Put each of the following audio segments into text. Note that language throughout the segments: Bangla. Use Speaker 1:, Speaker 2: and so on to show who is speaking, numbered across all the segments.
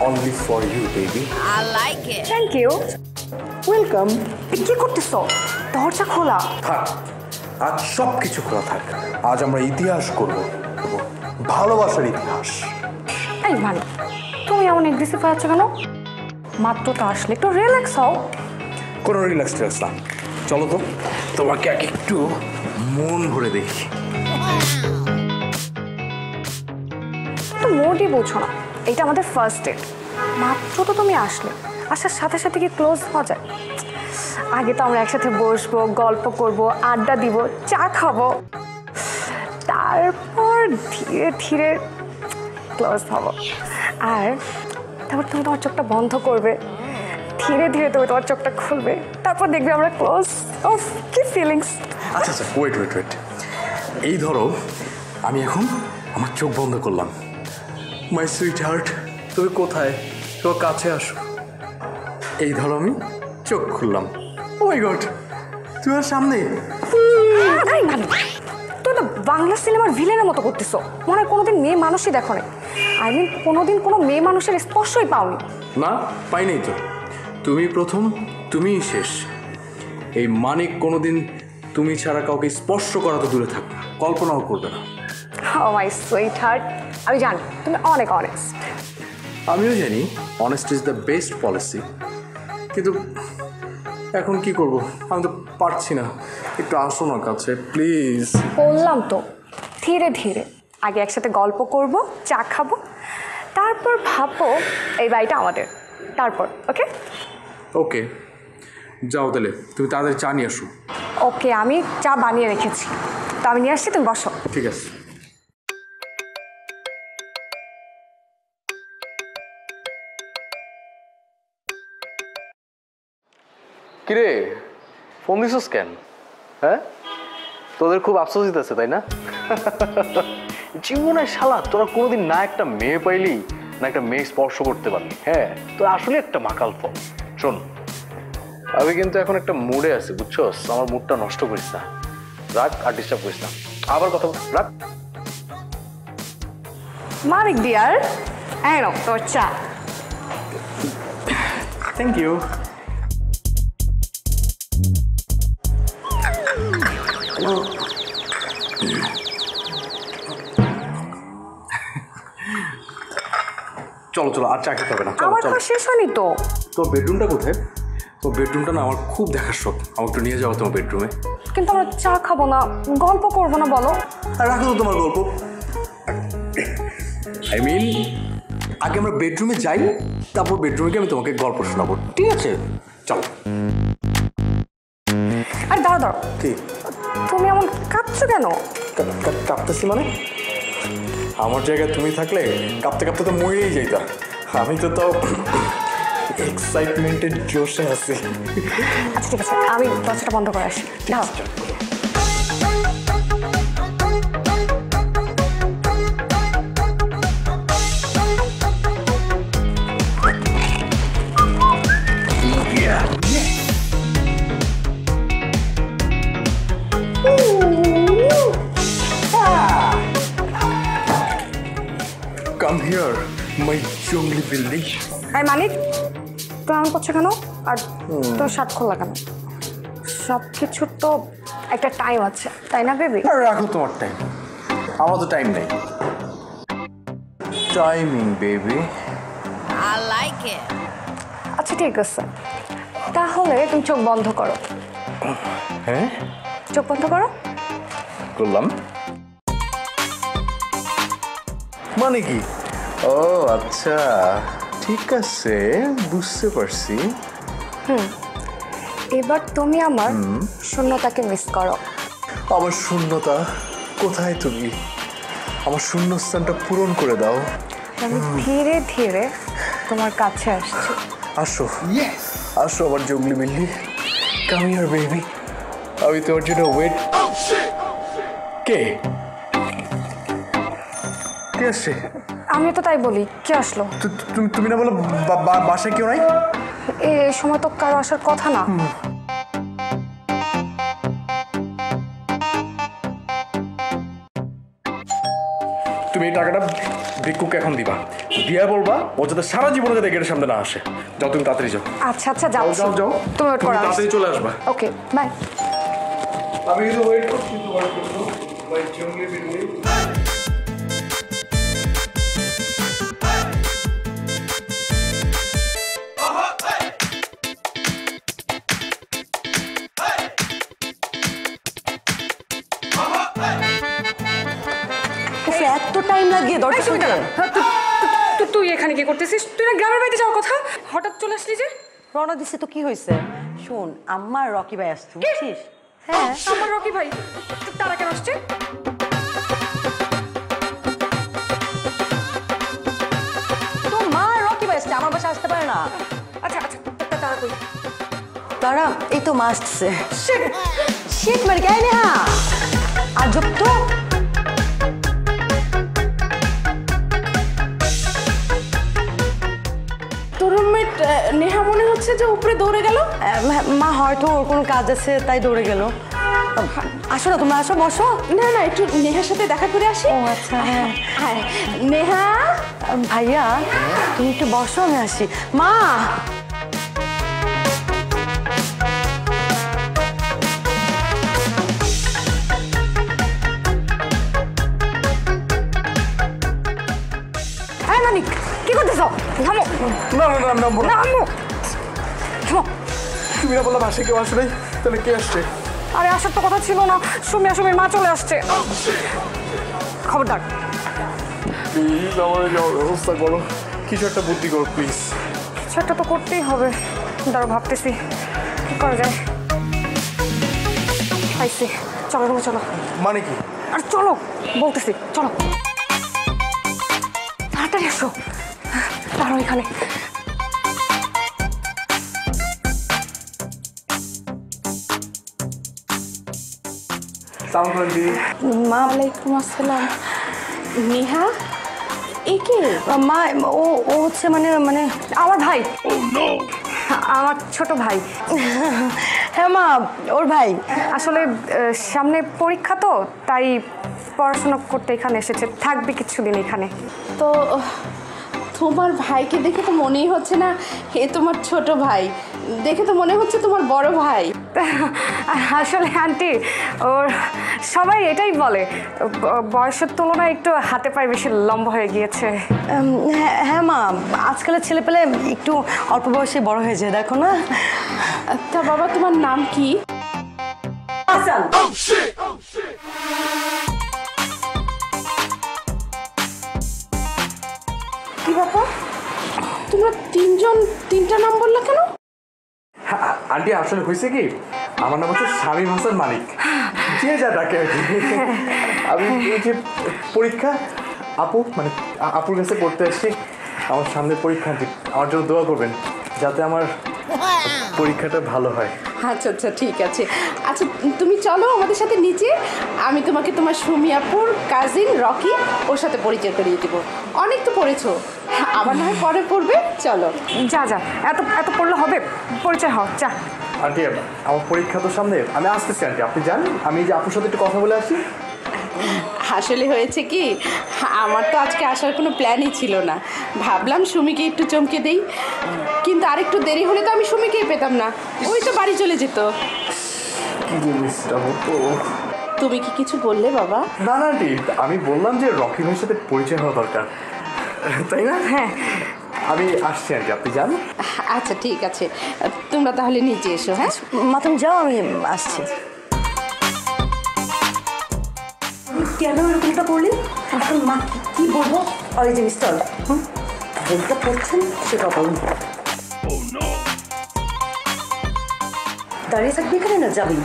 Speaker 1: only for you, baby.
Speaker 2: I like it.
Speaker 3: Thank you.
Speaker 1: Welcome.
Speaker 3: কি করতেছো? দরজা খোলা।
Speaker 1: থাক, আজ সব কিছু খোলা থাক। আজ আমরা ইতিহাস করব, ভালোবাসার ইতিহাস।
Speaker 3: এই মানে তুমি এমন এগ্রেসিভ হয়ে আছো কেন? মাত্র তো আসলে, একটু রিল্যাক্স হও।
Speaker 1: কোনো রিল্যাক্স না, চলো তো তোমাকে আগে একটু মন ভরে দেখি।
Speaker 3: তো মোটই বোঝো না, এটা আমাদের ফার্স্ট ডেট। মাত্র তো তুমি আসলে, আসার সাথে সাথে কি ক্লোজ হওয়া যায়? আগে তো আমরা একসাথে বসবো, গল্প করব, আড্ডা দিব, চা খাবো, তারপর ধীরে ধীরে ক্লোজ হবো। আর তারপর তুমি তোমার চোখটা বন্ধ করবে, ধীরে ধীরে তুমি তোমার চোখটা খুলবে, তারপর দেখবে আমরা ক্লোজ। অফ, কি ফিলিংস!
Speaker 1: আচ্ছা ওয়েট, এই ধরো আমি এখন আমার চোখ বন্ধ করলাম। মাই সুইট হার্ট, তুমি কোথায়? তোমার কাছে আসো। এই ধরো আমি চোখ খুললাম। ও মাই গড, তুমি আমার সামনে।
Speaker 3: আরে মানে তুমি তো বাংলা সিনেমার ভিলেনের মতো করতেছো। মনে হয় কোনোদিন মেয়ে মানুষই দেখো না। আই মিন কোনোদিন কোনো মেয়ে মানুষের স্পর্শই পাওনি।
Speaker 1: না, পাই নাই তো। তুমি প্রথম, তুমিই শেষ। এই মানিক কোনোদিন তুমি ছাড়া কাউকে স্পর্শ করা তো দূরে থাক, কল্পনাও করবে না।
Speaker 3: ও মাই সুইট হার্ট, আমি জানি তুমি অনেক অনেস্ট।
Speaker 1: আমিও জানি honest is the best policy, কিন্তু এখন কি করব, আমি তো পারছি না। একটু আসো না কাছে প্লিজ।
Speaker 3: বললাম তো ধীরে ধীরে, আগে একসাথে গল্প করব, চা খাবো, তারপর ভাববো এই বাড়িটা আমাদের। তারপর ওকে?
Speaker 1: ওকে, যাও তাহলে, তুমি তাড়াতাড়ি চা নিয়ে আসো।
Speaker 3: ওকে, আমি চা বানিয়ে রেখেছি, তো আমি নিয়ে আসছি, তুমি বসো।
Speaker 1: ঠিক আছে।
Speaker 4: কিরে, ফোন দিছিস কেন? হ্যাঁ, তোদের খুব আফসোস দিতেছে তাই না? জীবনে শালা তোরা কোনোদিন না একটা মেয়ে পাইলি, না একটা মেয়ে স্পর্শ করতে পারলি। হ্যাঁ, তোরা আসলে একটা মাকাল ফল। শোন, আমি কিন্তু এখন একটা মুডে আছি, বুঝছস? আমার মুডটা নষ্ট করিস না, রাগ আর ডিস্টার্ব করিস না। আবার কথা রাগ।
Speaker 3: মানিক ডিয়ার, এই নাও তোর চা।
Speaker 1: Thank you. চলো আর চা খেতে হবে না।
Speaker 3: আমার খাওয়া শেষ হয়নি তো।
Speaker 1: তোর বেডরুমটা কোথায়? তোর বেডরুমটা না আমার খুব দেখার শখ, আমাকে একটু নিয়ে যাও তোমার বেডরুমে।
Speaker 3: কিন্তু আমরা চা খাবো না, গল্প করবো না, বলো?
Speaker 1: আর রাখো তো তোমার গল্প। আই মিন আগে আমরা বেডরুমে যাই, তারপর বেডরুমে গিয়ে আমি তোমাকে গল্প শোনাবো, ঠিক আছে? চলো।
Speaker 3: আর দাঁড়াও,
Speaker 1: কি
Speaker 3: তুমি এমন কাঁদছো কেন?
Speaker 1: কাঁপতেছি মানে? আমার জায়গায় তুমি থাকলে কাঁপতে কাঁপতে তো মরেই যাইতা। আমি তো তাও এক্সাইটমেন্টের জোশে আছি।
Speaker 3: আচ্ছা ঠিক আছে, আমি দরজাটা বন্ধ করে আসি। দাও।
Speaker 1: Come here, my jungly building.
Speaker 3: এই মানিক, তো এমন করছো কেন? আর তোর শার্ট খোলা কেন? সব কিছুর তো একটা টাইম আছে, তাই না বেবি?
Speaker 1: আর রাখো তোমার টাইম, আমার তো টাইম নেই। Timing baby.
Speaker 2: I like it.
Speaker 3: আচ্ছা ঠিক আছে, তাহলে তুমি চোখ বন্ধ করো।
Speaker 1: হ্যাঁ,
Speaker 3: চোখ বন্ধ করো।
Speaker 1: করলাম। মানে কি? ও আচ্ছা, ঠিক আছে, বুঝতে পারছি।
Speaker 3: এবার তুমি আমার শূন্যতাকে মিস করো।
Speaker 1: আমার শূন্যতা কোথায়? তুমি আমার শূন্যস্থানটা পূরণ করে দাও।
Speaker 3: আমি ধীরে ধীরে তোমার কাছে আসছি।
Speaker 1: আসো, আসো আমার জঙ্গলি মিল্লি। কাম হিয়ার বেবি, আমি তোমার জন্য ওয়েট। কে কে আসছে?
Speaker 3: আমি তো তাই বলি, কে আসলো?
Speaker 1: তুমি না বলো বাসায় কেউ নাই?
Speaker 3: এই সময় তো কারো আসার কথা না।
Speaker 1: তুমি এই টাকাটা ভিক্ষুককে এখন দিবা, দিয়া বলবা ও যাতে সারা জীবনে যাতে গেটের সামনে না আসে। যাও তুমি তাড়াতাড়ি যাও।
Speaker 3: আচ্ছা আচ্ছা যাও
Speaker 1: যাও যাও,
Speaker 3: তুমি ওয়েট করো,
Speaker 1: তাড়াতাড়ি চলে আসবা।
Speaker 3: Okay bye.
Speaker 1: আমি কিন্তু ওয়েট করছি, তোমার জন্য মাই জঙ্গলি বিল্লি।
Speaker 5: এত টাইম লাগে দরজা খুলতে?
Speaker 3: তুই এখানে কি করতেছিস? তুই না গ্রামের বাড়িতে যাওয়ার কথা, হঠাৎ চলে আসলি যে?
Speaker 5: রওনা দিছে তো কি হয়েছে? শোন, আম্মা আর রকি ভাই আসছে, বুঝছিস? হ্যাঁ।
Speaker 3: আমার রকি ভাই তারা কেন আসছে?
Speaker 5: তো মা আর রকি ভাই আসছে, আমার বাসায় আসতে পারে না।
Speaker 3: আচ্ছা আচ্ছা তারা কই?
Speaker 5: তারা এই তো মা আসছে। শিট মার গায়ে নেহা আজব তো।
Speaker 6: তোর রুমমেট নেহা মনে হচ্ছে যে উপরে দৌড়ে গেল।
Speaker 5: মা হয়তো ওর কোনো কাজ আছে তাই দৌড়ে গেল। আসো না, তোমরা আসো, বসো।
Speaker 6: না না, একটু নেহার সাথে দেখা করে আসি।
Speaker 5: ও আচ্ছা, হ্যাঁ।
Speaker 6: হ্যাঁ নেহা,
Speaker 5: ভাইয়া তুমি একটু বসো, আমি আসি। মা
Speaker 3: হ্যাঁ মানিক কি করতেছ? থামো।
Speaker 1: না না না, আমি নামবো না।
Speaker 3: থামো থামো।
Speaker 1: তুমি না বললাম বাসায় কেউ আসে নাই, তাহলে কে আসছে?
Speaker 3: আরে আসার তো কথা ছিল না, সুমির মা চলে আসছে। খবরদার।
Speaker 1: প্লিজ আমার যাওয়ার ব্যবস্থা করো, কিছু একটা বুদ্ধি করো প্লিজ।
Speaker 3: কিছু একটা তো করতেই হবে, দাঁড়ো ভাবতেছি কি করা যায়। পাইছি, চলো রুমে চলো।
Speaker 1: মানে কি?
Speaker 3: আর চলো বলতেছি, চলো তাড়াতাড়ি আসো। দাঁড়ো এখানে।
Speaker 5: মা
Speaker 6: ওয়ালাইকুম আসসালাম। নেহা একে?
Speaker 5: মা ও ও হচ্ছে মানে মানে
Speaker 3: আমার ভাই, আমার ছোট ভাই।
Speaker 5: হ্যাঁ মা, ওর ভাই।
Speaker 3: আসলে সামনে পরীক্ষা তো, তাই পড়াশোনা করতে এখানে এসেছে, থাকবে কিছুদিন এখানে।
Speaker 6: তো তোমার ভাইকে দেখে তো মনেই হচ্ছে না এ তোমার ছোট ভাই, দেখে তো মনে হচ্ছে তোমার বড় ভাই।
Speaker 3: আসলে আন্টি ওর সবাই এটাই বলে, বয়সের তুলনায় একটু হাতে পায়ে বেশি লম্বা হয়ে গিয়েছে।
Speaker 5: হ্যাঁ মা, আজকালের ছেলে পেলে একটু অল্প বয়সে বড় হয়ে যায়, দেখো না।
Speaker 6: তা বাবা তোমার নাম কি?
Speaker 5: হাসান।
Speaker 6: কি বাবা, তোমরা তিনজন তিনটা নাম বললা কেন?
Speaker 1: আন্টি আসলে হয়েছে কি, আমার নাম হচ্ছে শামীম হাসান মানিক, যে যা ডাকে আর কি। আমি এই যে পরীক্ষা মানে আপুর কাছে করতে এসেছি, আমার সামনে পরীক্ষা, আমার জন্য দোয়া করবেন যাতে আমার পরীক্ষাটা ভালো হয়।
Speaker 6: আচ্ছা আচ্ছা ঠিক আছে। আচ্ছা তুমি চলো আমাদের সাথে নিচে, আমি তোমাকে তোমার সুমি আপুর কাজিন রকি ওর সাথে পরিচয় করিয়ে দেবো। অনেক তো পড়েছো, আবার না হয় পরে পড়বে। চলো।
Speaker 3: যা যা, এত এত পড়লে হবে, পরিচয় হও যা।
Speaker 1: আন্টি আমার পরীক্ষা তো সামনে, আমি আসতেছি আন্টি, আপনি যান, আমি এই যে আপুর সাথে একটু কথা বলে আসি।
Speaker 6: আসলে হয়েছে কি, আমার তো আজকে আসার কোনো প্ল্যানই ছিল না, ভাবলাম সুমিকে একটু চমকে দেই, কিন্তু আরেকটু দেরি হলে তো আমি সুমিকেই পেতাম না, ওই তো বাড়ি চলে যেত।
Speaker 1: কি জিনিসটা হতো?
Speaker 6: তুমি কি কিছু বললে বাবা?
Speaker 1: না না আন্টি, আমি বললাম যে রকি ভাইয়ের সাথে পরিচয় হওয়া দরকার, তাই না?
Speaker 3: হ্যাঁ
Speaker 1: আমি আসছি আন্টি, আপনি যান।
Speaker 6: আচ্ছা ঠিক আছে, তোমরা তাহলে নিচে এসো। হ্যাঁ
Speaker 5: মা তুমি যাও, আমি আসছি। কেন এরকমটা করলি? এখন মা কি বলবো? আর এই যে মিস্টার যেটা পড়ছেন সেটা বলুন। দাঁড়িয়ে থাকবি এখানে না যাবি?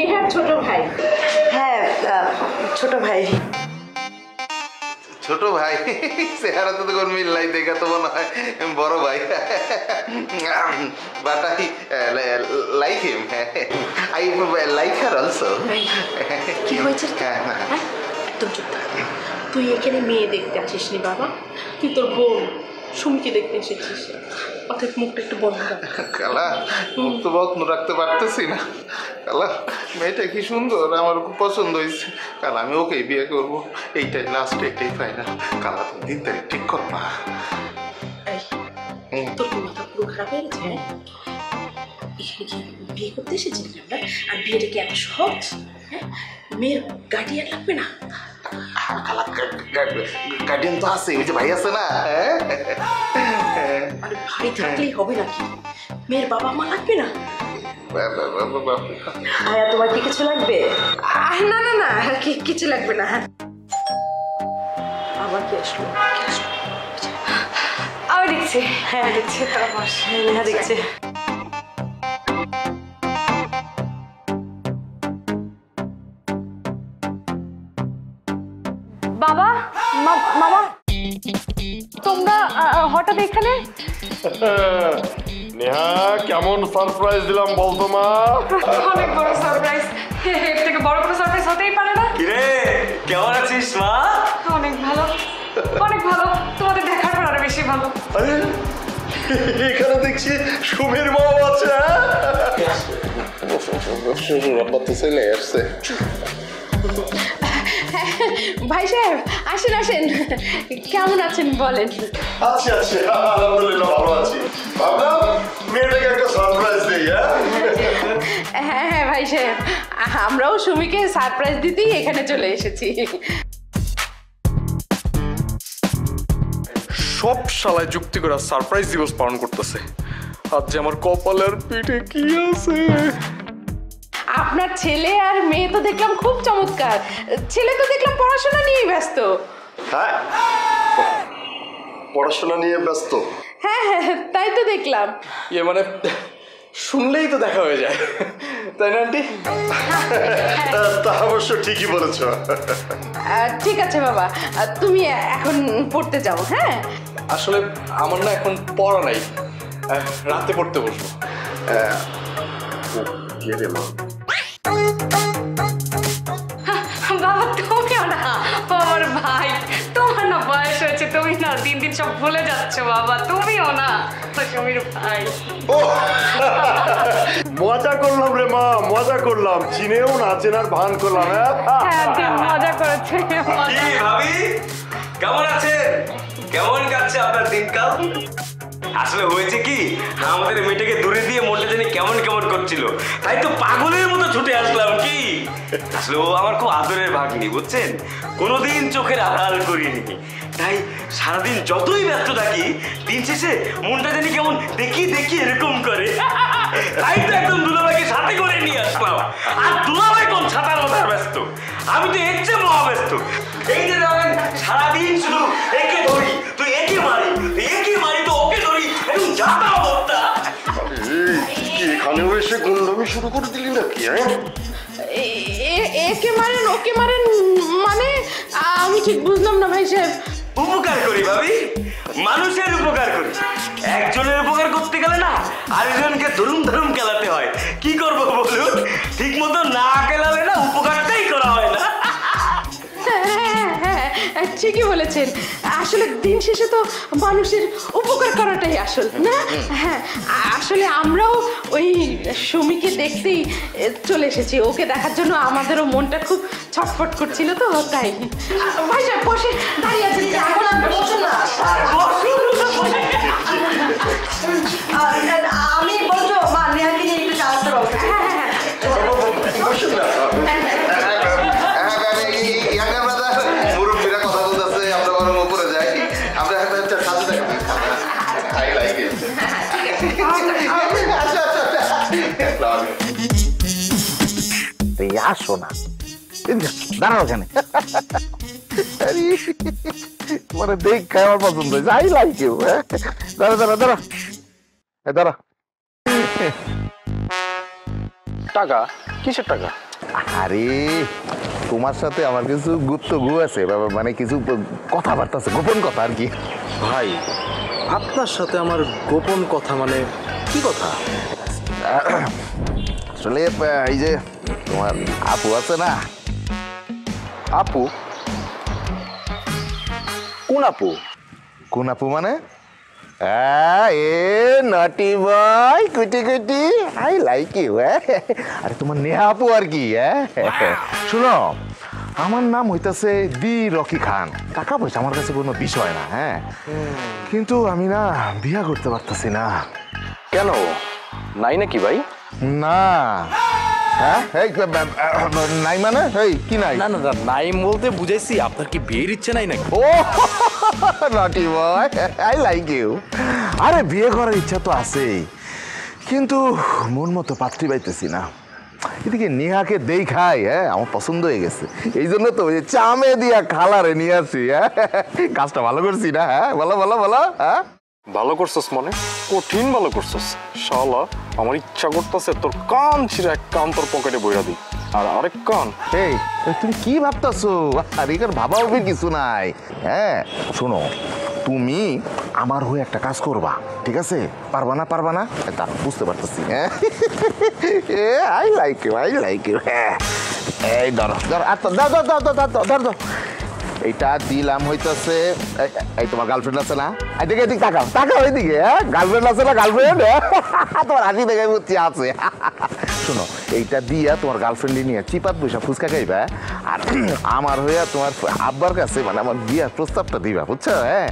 Speaker 6: নেহার ছোট ভাই।
Speaker 5: হ্যাঁ ছোট ভাই।
Speaker 7: ছোট ভাই চেহারা তো কোনো মিল নাই, দেখা তো মনে হয় বড় ভাই। But I like him, I like her also.
Speaker 6: কি হয়েছে? একদম চুপ থাক। তুই এখানে মেয়ে দেখতে আসিস নি বাবা, তুই তোর বোন সুমিকে দেখতে এসেছিস। অতএব মুখটা একটু বন্ধ রাখ।
Speaker 7: কালা মুখ তো বন্ধ রাখতে পারতেছি না। কালা মেয়েটা কি সুন্দর, আমার খুব পছন্দ হয়েছে। কালা আমি ওকেই বিয়ে করবো, এইটাই লাস্ট, এইটাই ফাইনাল। কালা তুমি 3 তারিখ ঠিক কর না।
Speaker 6: এই, তোর কি মাথা পুরো খারাপ হয়ে গেছে? এখানে কি বিয়ে করতে এসেছিস আমরা? আর বিয়েটা কি এত সহজ? হ্যাঁ, মেয়ের গার্ডিয়ান লাগবে না?
Speaker 7: কালা গার্ডিয়ান তো আছে, ওই যে ভাই আছে না।
Speaker 6: মানে ভাই থাকলেই হবে নাকি? মেয়ের বাবা মা লাগবে না?
Speaker 5: আয়া তোমার কি কিছু লাগবে?
Speaker 6: না না না, কিছু লাগবে না।
Speaker 5: আবার কি আসলো?
Speaker 3: আমি দেখছি। হ্যাঁ দেখছি, তোরা বস।
Speaker 5: নেহা দেখছে।
Speaker 3: বাবা, মামা, তোমরা হঠাৎ এখানে?
Speaker 8: নেহা কেমন সারপ্রাইজ দিলাম বলতো মা?
Speaker 3: অনেক বড় সারপ্রাইজ, এর থেকে বড় কোনো সারপ্রাইজ হতেই পারে না।
Speaker 9: কিরে কেমন আছিস মা?
Speaker 3: অনেক ভালো, অনেক ভালো। তোমাদের দেখার পর আরো বেশি ভালো।
Speaker 8: আরে এখানে দেখছি সুমির মাও আছে।
Speaker 7: চলে আসছে।
Speaker 6: ভাই সাহেব আসেন আসেন, কেমন আছেন বলেন?
Speaker 8: আচ্ছা আচ্ছা, আলহামদুলিল্লাহ ভালো আছি। ভাবলাম মেয়েটাকে একটা সারপ্রাইজ দিই।
Speaker 6: হ্যাঁ হ্যাঁ ভাই সাহেব, আমরাও সুমিকে সারপ্রাইজ দিতেই এখানে চলে এসেছি।
Speaker 1: সব শালায় যুক্তি করে সারপ্রাইজ দিবস পালন করতেছে। আজ যে আমার কপালের পিঠে কি আছে।
Speaker 6: আপনার ছেলে আর মেয়ে তো দেখলাম খুব চমৎকার। ছেলে তো দেখলাম পড়াশোনা নিয়েই ব্যস্ত।
Speaker 8: হ্যাঁ, পড়াশোনা নিয়ে ব্যস্ত।
Speaker 6: হ্যাঁ হ্যাঁ, তাই তো দেখলাম।
Speaker 1: ইয়ে মানে শুনলেই তো দেখা হয়ে যায়, তাই না আন্টি?
Speaker 8: তা অবশ্য ঠিকই বলেছ।
Speaker 6: ঠিক আছে বাবা, তুমি এখন পড়তে যাও। হ্যাঁ,
Speaker 1: আসলে আমার না এখন পড়া নাই, রাতে পড়তে বসবো।
Speaker 8: কে রে মা?
Speaker 3: বাবা তুমিও না, আমার ভাই, তোমার না বয়স হয়েছে, তুমি না দিন দিন সব ভুলে যাচ্ছ বাবা। তুমিও না সমীর ভাই।
Speaker 8: মজা করলাম রে মা, মজা করলাম। চিনেও না চেনার ভান করলাম।
Speaker 3: হ্যাঁ তুই মজা করেছে।
Speaker 9: কি ভাবি কেমন আছেন? কেমন কাটছে আপনার দিনকাল? আসলে হয়েছে কি, আমাদের মেয়েটাকে দূরে দিয়ে মনটা জানি কেমন কেমন করছিল, তাই তো পাগলের মতো ছুটে আসলাম। কি আসলে ও আমার খুব আদরের ভাগ্নি, বুঝছেন? কোনোদিন চোখের আড়াল করিনি, তাই সারাদিন যতই ব্যস্ত থাকি দিন শেষে মনটা জানি কেমন দেখি দেখি এরকম করে। তাই তো একদম দুলাভাইকে সাথে করে নিয়ে আসলাম। আর দুলাভাই কোন ছাতার মাথার ব্যস্ত, আমি তো এর চেয়ে মহাব্যস্ত। এই যে দেখেন সারাদিন শুধু একে ধরি তুই একে মারি, তুই একে মারি তো ওকে ধরি, একদম যাতা অবস্থা।
Speaker 8: এখানেও এসে গুন্ডামি শুরু করে দিলি নাকি?
Speaker 6: একে মারেন ওকে মারেন মানে আমি ঠিক বুঝলাম না ভাই সাহেব।
Speaker 9: উপকার করি ভাবি, মানুষের উপকার করি। একজনের উপকার করতে গেলে না আরেকজনকে ধরুম ধরুম খেলাতে হয়। কি করবো বলুন, ঠিক মতো না খেলালে না উপকারটাই করা হয় না।
Speaker 6: হ্যাঁ, ঠিকই বলেছেন। আসলে দিন শেষে তো মানুষের উপকার করাটাই আসল, না? হ্যাঁ, আসলে আমরাও ওই সুমিকে দেখতেই চলে এসেছি। ওকে দেখার জন্য আমাদেরও মনটা খুব ছটফট করছিল, তো তাই। ভাই সাহেব বসে দাঁড়িয়ে আছেন, এখন আপনি বসুন না।
Speaker 5: আমি বলছো মা নেহাকে নিয়ে একটু চালাতে পারবো।
Speaker 7: মুরব্বীরা কথা বলতেছে, আমরা বরং উপরে যাই। আমরা সাথে থাকি। I like it. আচ্ছা আচ্ছা
Speaker 10: তুই আসো না, দাঁড়াও ওখানে। মানে দেখ আমার পছন্দ হয়েছে, আই লাইক ইউ। দাঁড়া দাঁড়া দাঁড়া দাঁড়া।
Speaker 4: টাকা? কিসের টাকা?
Speaker 10: আরে তোমার সাথে আমার কিছু গুপ্ত গু আছে, মানে কিছু কথাবার্তা আছে, গোপন কথা আর কি।
Speaker 4: ভাই আপনার সাথে আমার গোপন কথা মানে কি কথা?
Speaker 10: আসলে এই যে তোমার আপু আছে না।
Speaker 4: আপু? কোন আপু?
Speaker 10: কোন আপু মানে? এ নটি বয় কুটি কুটি, আই লাইক ইউ। আরে তোমার নেহা আপু আর কি। শুনো, আমার নাম হইতাছে দি রকি খান। টাকা পয়সা আমার কাছে কোনো বিষয় না। হ্যাঁ, কিন্তু আমি না বিয়া করতে পারতেছি না।
Speaker 4: কেন, নাই নাকি ভাই?
Speaker 10: না। হ্যাঁ, নাই মানে কি নাই?
Speaker 1: না না না, নাইম বলতে বুঝাইছি আপনার কি বিয়ের ইচ্ছে নাই নাকি?
Speaker 10: ও নটি বয়, আই লাইক ইউ। আরে বিয়ে করার ইচ্ছা তো আছেই, কিন্তু মন মতো পাত্রী পাইতেছি না। এদিকে নেহাকে দেই খাই, আমার পছন্দ হয়ে গেছে, এই জন্য তো ওই চামে দিয়া খালারে নিয়ে আসি। কাজটা ভালো করছি না? হ্যাঁ, বলো বলো বলো। হ্যাঁ,
Speaker 4: ভালো করছস, মানে কঠিন ভালো করছস। শালা আমার ইচ্ছা করতেছে তোর কান ছিঁড়ে এক কান তোর পকেটে বইরা দিই, আর আরেক কান।
Speaker 10: এই তুমি কি ভাবতেছো? আর এখানে ভাবা হবে কিছু নাই। হ্যাঁ শোনো, তুমি আমার হয়ে একটা কাজ করবা, ঠিক আছে? পারবা না? পারবা না? তা বুঝতে পারতেছি। হ্যাঁ, I like you, I like you. হ্যাঁ, এই ধরো ধরো, ধর এইটা দিলাম হইতেছে। এই তোমার গার্লফ্রেন্ড আছে না? এদিকে এদিকে তাকাও, তাকাও ওইদিকে। হ্যাঁ, গার্লফ্রেন্ড আছে না? গার্লফ্রেন্ড তোমার হাসি দেখে বুঝছি আছে। শোনো, এইটা দিয়া তোমার গার্লফ্রেন্ডে নিয়ে চিপাত বৈশা ফুচকা খাইবা, আর আমার হইয়া তোমার আব্বার কাছে মানে আমার বিয়ার প্রস্তাবটা দিবা, বুঝছো? হ্যাঁ,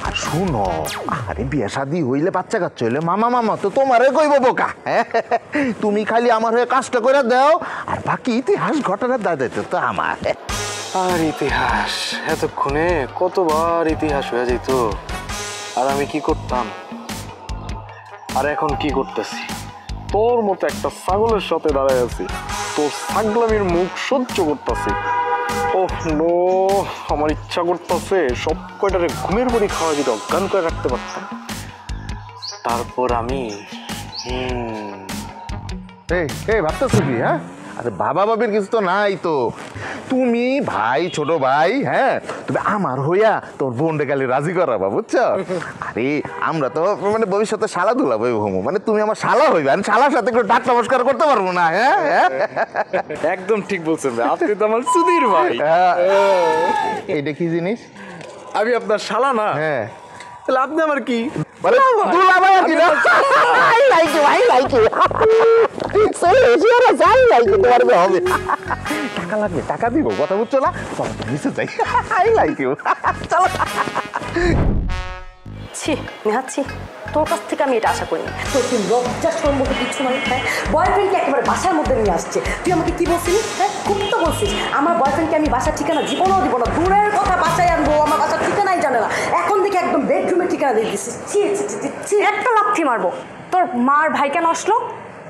Speaker 10: আর শুনো, আরে বিয়ে শাদি হইলে বাচ্চা কাচ্চা হইলে মামা মামা তো তোমারে কইব বোকা। হ্যাঁ, তুমি খালি আমার হয়ে কাজটা করে দাও, আর বাকি ইতিহাস ঘটনার দাদাইতে তো আমার।
Speaker 4: আর ইতিহাস, এতক্ষণে কতবার ইতিহাস হয়ে যেত, আর আমি কি করতাম? আর এখন কি করতেছি? তোর মতো একটা ছাগলের সাথে দাঁড়ায় আছি, তোর ছাগলামির মুখ সহ্য করতেছি। ওহ নো, আমার ইচ্ছা করতেছে সব কয়টারে ঘুমের বাড়ি খাওয়া যদি অজ্ঞান করে রাখতে পারতাম, তারপর আমি
Speaker 10: এই ভাবতেছো কি? হ্যাঁ, আরে বাবা বাবির কিছু তো নাই তো। তুমি ভাই, ছোট ভাই, হ্যাঁ, তুমি আমার হইয়া তোর বোন কালি রাজি করাবা, বুঝছো? আরে আমরা তো মানে ভবিষ্যতে শালা ধুলা বই হমু, মানে তুমি আমার শালা হইবে, আমি শালার সাথে একটু ডাক নমস্কার করতে পারবো না? হ্যাঁ,
Speaker 1: একদম ঠিক বলছেন ভাই, আপনি তো আমার সুধীর ভাই।
Speaker 10: এইটা কি জিনিস?
Speaker 1: আমি আপনার শালা না?
Speaker 10: হ্যাঁ,
Speaker 1: তাহলে আপনি আমার কি?
Speaker 10: মানে দুলা ভাই আর কি না? I like you, I like you. হবে টাকা লাগবে, টাকা দিব, কথা বুঝছো না? চলো নিচে যাই। আই লাইক ইউ, চলো।
Speaker 5: ছি নেহা, ছি, তোর কাছ থেকে আমি এটা আশা করিনি। তোর কি লজ্জা শরম বলতে কিছু নয়? হ্যাঁ, বয়ফ্রেন্ডকে একেবারে বাসার মধ্যে নিয়ে আসছে। তুই আমাকে কি বলছিস? হ্যাঁ, খুব তো বলছিস আমার বয়ফ্রেন্ডকে আমি বাসার ঠিকানা জীবনও দিব না, দূরের কথা বাসায় আনবো, আমার বাসার ঠিকানাই জানে না। এখন দেখে একদম বেডরুমের ঠিকানা দিয়ে দিচ্ছিস। ছি ছি ছি ছি,
Speaker 3: একটা লাথি মারবো। তোর মার ভাই কেন আসলো?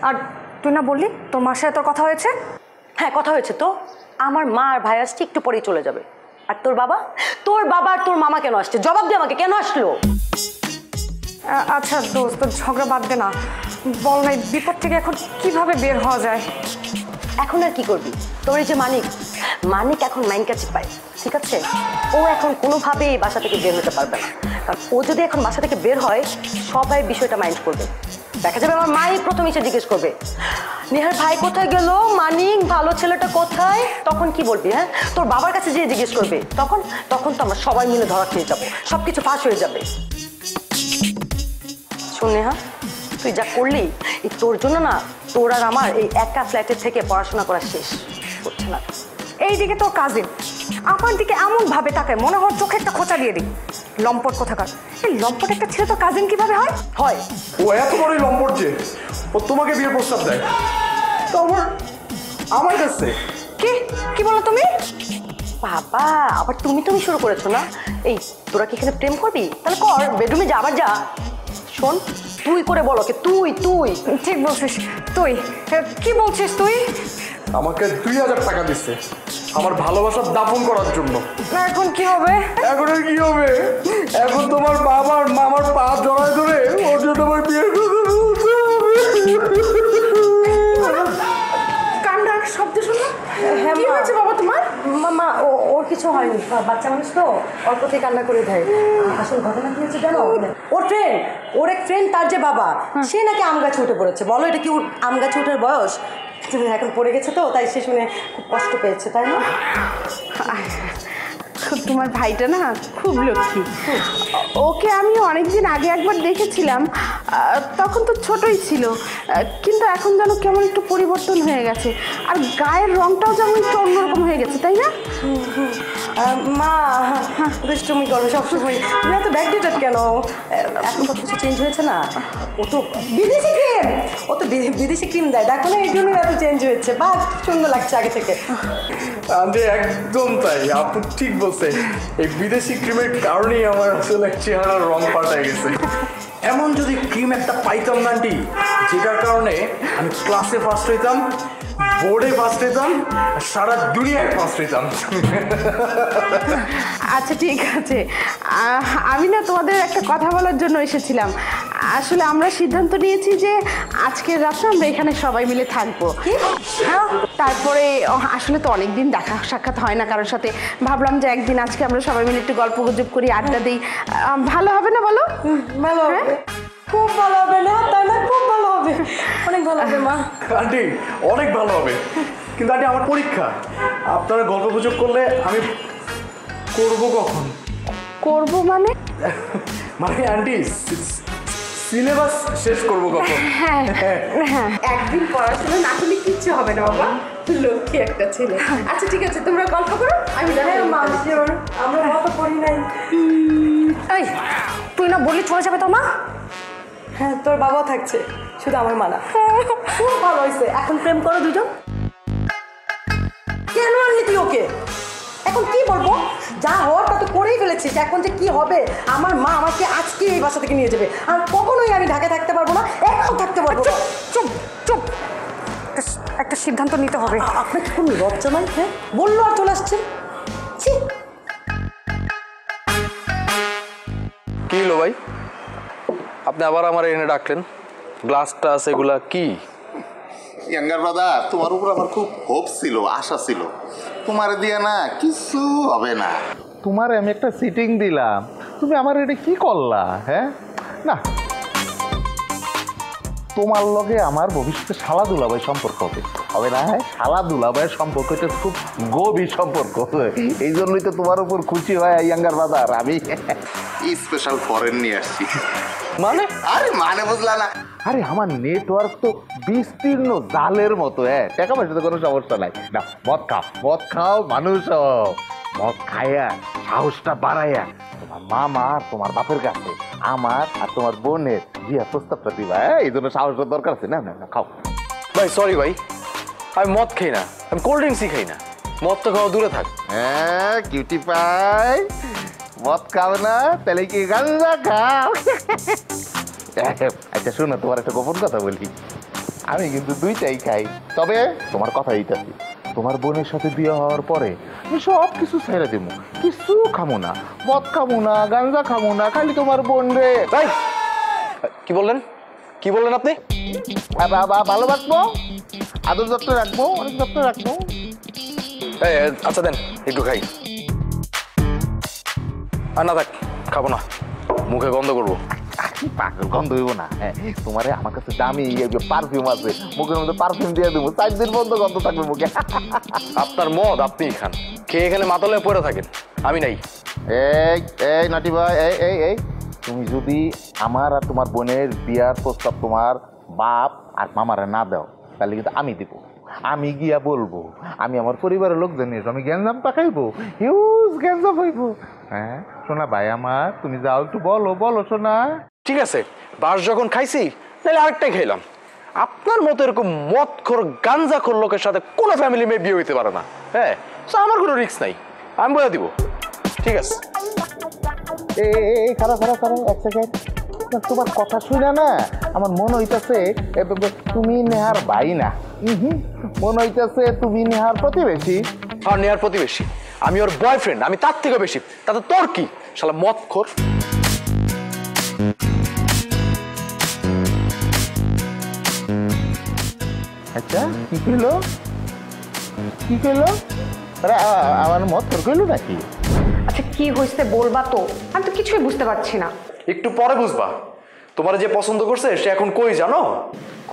Speaker 3: আর তুই না বললি তোর মার সাথে তোর কথা হয়েছে?
Speaker 5: হ্যাঁ, কথা হয়েছে তো। আমার মা আর ভাই আসছে, একটু পরেই চলে যাবে। আর তোর বাবা আর তোর মামা কেন আসছে? জবাব দে আমাকে, কেন আসলো?
Speaker 3: আচ্ছা দোস্ত, ঝগড়া বাদ দে না, বল না এই বিপদ থেকে এখন কিভাবে বের হওয়া যায়?
Speaker 5: এখন আর কি করবি? তোর এই যে মানিক এখন মাইন কাছে পায়, ঠিক আছে? ও এখন কোনোভাবেই এই বাসা থেকে বের হতে পারবে না, কারণ ও যদি এখন বাসা থেকে বের হয় সবাই বিষয়টা মাইন্ড করবে। দেখা যাবে আমার মাই প্রথম এসে জিজ্ঞেস করবে, নেহার ভাই কোথায় গেল, মানিক ভালো ছেলেটা কোথায়? তখন কি বলবি? হ্যাঁ, তোর বাবার কাছে যেয়ে জিজ্ঞেস করবে, তখন তো আমরা সবাই মিলে ধরা খেয়ে যাবো, সবকিছু ফাঁস হয়ে যাবে। শোন নেহা, তুই যা করলি এই তোর জন্য না, তোর আর আমার এই একা ফ্ল্যাটের থেকে পড়াশোনা করা শেষ করছে না।
Speaker 3: এইদিকে তোর কাজিন আমার দিকে এমন ভাবে তাকায়, মনে হয় চোখে একটা খোঁচা দিয়ে দিই। লম্পট কোথাকার! এই লম্পট একটা ছেলে তোর কাজিন কিভাবে হয়?
Speaker 1: ও এত বড়ই লম্পট যে ও তোমাকে বিয়ের প্রস্তাব দেয়, তো আমার কাছে।
Speaker 3: কি বলো তুমি?
Speaker 5: বাবা, আবার তুমি শুরু করেছো না? এই তোরা কি এখানে প্রেম করবি? তাহলে কর, বেডরুমে যা, আবার যা। শোন, তুই করে বলো কে? তুই
Speaker 3: ঠিক বলছিস। তুই কি বলছিস? তুই
Speaker 1: আমাকে 2000 টাকা দিচ্ছে আমার ভালোবাসার দাফন করার জন্য।
Speaker 3: এখন কি হবে?
Speaker 1: এখন আর কি হবে? এখন তোমার বাবার মামার পা জড়ায় ধরে ওর জন্য আমার বিয়ের
Speaker 3: কান্ডার শব্দ শুনলাম।
Speaker 6: কি হয়েছে বাবা তোমার?
Speaker 5: মা ওর কিছু হয়নি, বাচ্চা মানুষ তো অল্প থেকে কান্না করে দেয়। আসল ঘটনা কি হয়েছে জানো? ওর এক ফ্রেন্ড তার যে বাবা, সে নাকি আম গাছে উঠে পড়েছে। বলো এটা কি আম গাছে ওঠার বয়স? এখন পড়ে গেছে তো, তাই সে শুনে খুব কষ্ট পেয়েছে, তাই না?
Speaker 6: তোমার ভাইটা না খুব লক্ষ্মী। ওকে আমি অনেকদিন আগে একবার দেখেছিলাম, তখন তো ছোটই ছিল, কিন্তু এখন যেন কেমন একটু পরিবর্তন হয়ে গেছে, আর গায়ের রংটাও যেমন একটু অন্যরকম হয়ে গেছে, তাই না?
Speaker 5: মা দুষ্টুমি করবে সবসময়, তুমি এত ব্যাকডেটেড কেন? এখন কত কিছু চেঞ্জ হয়েছে না। ও তো বিদেশি ক্রিম দেয়, দেখো না, এই জন্য এত চেঞ্জ হয়েছে। বা সুন্দর লাগছে আগে থেকে।
Speaker 1: আন্টি একদম তাই, আপু ঠিক বলছে। এই বিদেশি ক্রিমের কারণেই আমার আসলে চেহারার রং পাল্টে গেছে। এমন যদি ক্রিম একটা পাইতাম না আন্টি, যেটার কারণে আমি ক্লাসে ফার্স্ট হইতাম, বোর্ডে ফার্স্ট হইতাম, সারা দুনিয়ায় ফার্স্ট হইতাম।
Speaker 6: আচ্ছা ঠিক আছে, আমি না তোমাদের একটা কথা বলার জন্য এসেছিলাম। আসলে আমরা সিদ্ধান্ত নিয়েছি যে আজকের রাতে আমরা এখানে সবাই মিলে থাকবো। হ্যাঁ, তারপরে আসলে তো অনেকদিন দেখা সাক্ষাৎ হয় না কারোর সাথে, ভাবলাম যে একদিন আজকে আমরা সবাই মিলে একটু গল্প গুজব করি, আড্ডা দিই। ভালো হবে না বলো?
Speaker 5: ভালো হবে, খুব ভালো হবে না? তাই না? খুব ভালো হবে, অনেক ভালো হবে মা।
Speaker 1: আন্টি অনেক ভালো হবে, কিন্তু আন্টি আমার পরীক্ষা, আপনারা গল্প গুজব করলে আমি করবো কখন?
Speaker 6: করবো মানে?
Speaker 1: মানে আন্টি সিলেবাস শেষ করবো কখন?
Speaker 6: হ্যাঁ, একদিন পড়াশোনা না করলে কিচ্ছু হবে না বাবা, লক্ষ্মী একটা ছেলে। আচ্ছা ঠিক আছে, তোমরা গল্প করো, আমি
Speaker 5: আমরা গল্প করি নাই।
Speaker 3: এই তুই না বললি চলে যাবে তোর মা?
Speaker 5: হ্যাঁ, তোর বাবাও থাকছে, শুধু আমার মা না। খুব ভালো হয়েছে, এখন প্রেম করো দুজন। কেন আনলি তুই ওকে? এখন কি বলবো? যা হওয়ার তা তো করেই ফেলেছিস, এখন যে কি হবে? আমার মা আমাকে আজকে এই বাসা থেকে নিয়ে যাবে, আর কখনোই আমি ঢাকায় থাকতে পারবো না, একাও থাকতে পারবো না।
Speaker 3: চুপ চুপ, একটা সিদ্ধান্ত নিতে হবে।
Speaker 5: আপনার কি কোনো লজ্জা নাই? হ্যাঁ, বললো আর চলে আসছে।
Speaker 4: কি হলো ভাই, আপনি আবার আমার এনে ডাকলেন? গ্লাস টাস এগুলা কি?
Speaker 10: ইয়াঙ্গার ব্রাদার, তোমার উপর আমার খুব হোপ ছিল, আশা ছিল। তোমার দিয়ে না কিছু হবে না। তোমার আমি একটা সিটিং দিলাম, তুমি আমার এটা কি করলা? হ্যাঁ না, তোমার লগে আমার ভবিষ্যতে শালা দুলাভাই সম্পর্ক হবে না? হ্যাঁ, শালা দুলাভাইয়ের সম্পর্ক এটা খুব গভীর সম্পর্ক। এই জন্যই তো তোমার উপর খুশি হয় ইয়াঙ্গার ব্রাদার, আমি স্পেশাল ফরেন নিয়ে আসছি।
Speaker 4: মানে?
Speaker 10: আরে মানে বুঝলা না? আরে আমার নেটওয়ার্ক তো বিস্তীর্ণ জালের মতো। হ্যাঁ, টাকা পয়সাতে কোনো সমস্যা নাই। না, মদ খাও মানুষ, মদ খাইয়া সাহসটা বাড়াইয়া তোমার মামা আর তোমার বাপের কাছে আমার আর তোমার বোনের বিয়া প্রস্তাবটা দিবা। এই জন্য সাহসের দরকার আছে। না না না, খাও।
Speaker 4: ভাই সরি ভাই, আমি মদ খাই না, আমি কোল্ড ড্রিঙ্কসই খাই না। মদ তো খাওয়া দূরে থাক।
Speaker 10: হ্যাঁ, কিউটি পাই, মদ খাও না তাহলে কি গাঞ্জা খাও? আচ্ছা শোনো, তোমার একটা গোপন কথা বলি, আমি কিন্তু দুইটাই খাই। তবে তোমার কথা এইটাছি, তোমার বোনের সাথে বিয়ে হওয়ার পরে আমি সব কিছু ছেড়ে দেবো, কিছু খামো না, মদ খামো না, গাঞ্জা খামো না, খালি তোমার বোন রে।
Speaker 4: তাই কি বললেন? কি বললেন আপনি?
Speaker 10: ভালোবাসবো, আদর যত্ন রাখবো, অনেক যত্ন রাখবো।
Speaker 4: আচ্ছা দেন একটু খাই। আর না থাক, খাবো না, মুখে গন্ধ করবো।
Speaker 10: পাগল, গন্ধ হইব না। হ্যাঁ, তোমারে আমার কাছে দামি পারফিউম আছে, মুখের মধ্যে পারফিউম দিয়ে দেবো, 4 দিন বন্ধ গন্ধ থাকবে মুখে।
Speaker 4: আপনার মদ আপনিই খান, খেয়ে এখানে মাতালে পড়ে থাকেন, আমি নাই।
Speaker 10: এই নাটি ভাই, এই তুমি যদি আমার আর তোমার বোনের বিয়ার প্রস্তাব তোমার বাপ আর মামারা না দাও, তাহলে কিন্তু আমি দিব। আমি গিয়া বলবো, আমি আমার পরিবারের লোক জানিয়ে আমি গ্যাঞ্জাম পাকাইবো, হিউজ গ্যাঞ্জাম হইব। হ্যাঁ শোনা ভাই আমার, তুমি যাও একটু বলো শোনা।
Speaker 4: ঠিক আছে, বাস যখন খাইছি তাহলে আরেকটাই খাইলাম। আপনার মতো এরকম মদখোর গাঞ্জাখোর লোকের সাথে কোনো ফ্যামিলি মেয়ে বিয়ে হইতে পারে না। হ্যাঁ, আমার কোনো রিস্ক নাই, আমি বলে দিব। ঠিক আছে,
Speaker 10: এই খারাপ এক সেকেন্ড, তোমার কথা শুনে না আমার মনে হইতেছে তুমি নেহার ভাই না, মনে হইতেছে তুমি নেহার প্রতিবেশী।
Speaker 4: আর নেহার প্রতিবেশী, আমি ওর বয়ফ্রেন্ড, আমি তার থেকে বেশি। তাতে তোর কি শালা মদখোর?
Speaker 10: আচ্ছা কি হলো? কি কইলো? আরে আমার মত তোর কইলো নাকি?
Speaker 3: আচ্ছা কি হয়েছে বলবা তো, আমি তো কিছুই বুঝতে পারছি না।
Speaker 4: একটু পরে বুঝবা। তোমার যে পছন্দ করছে সে এখন কই জানো?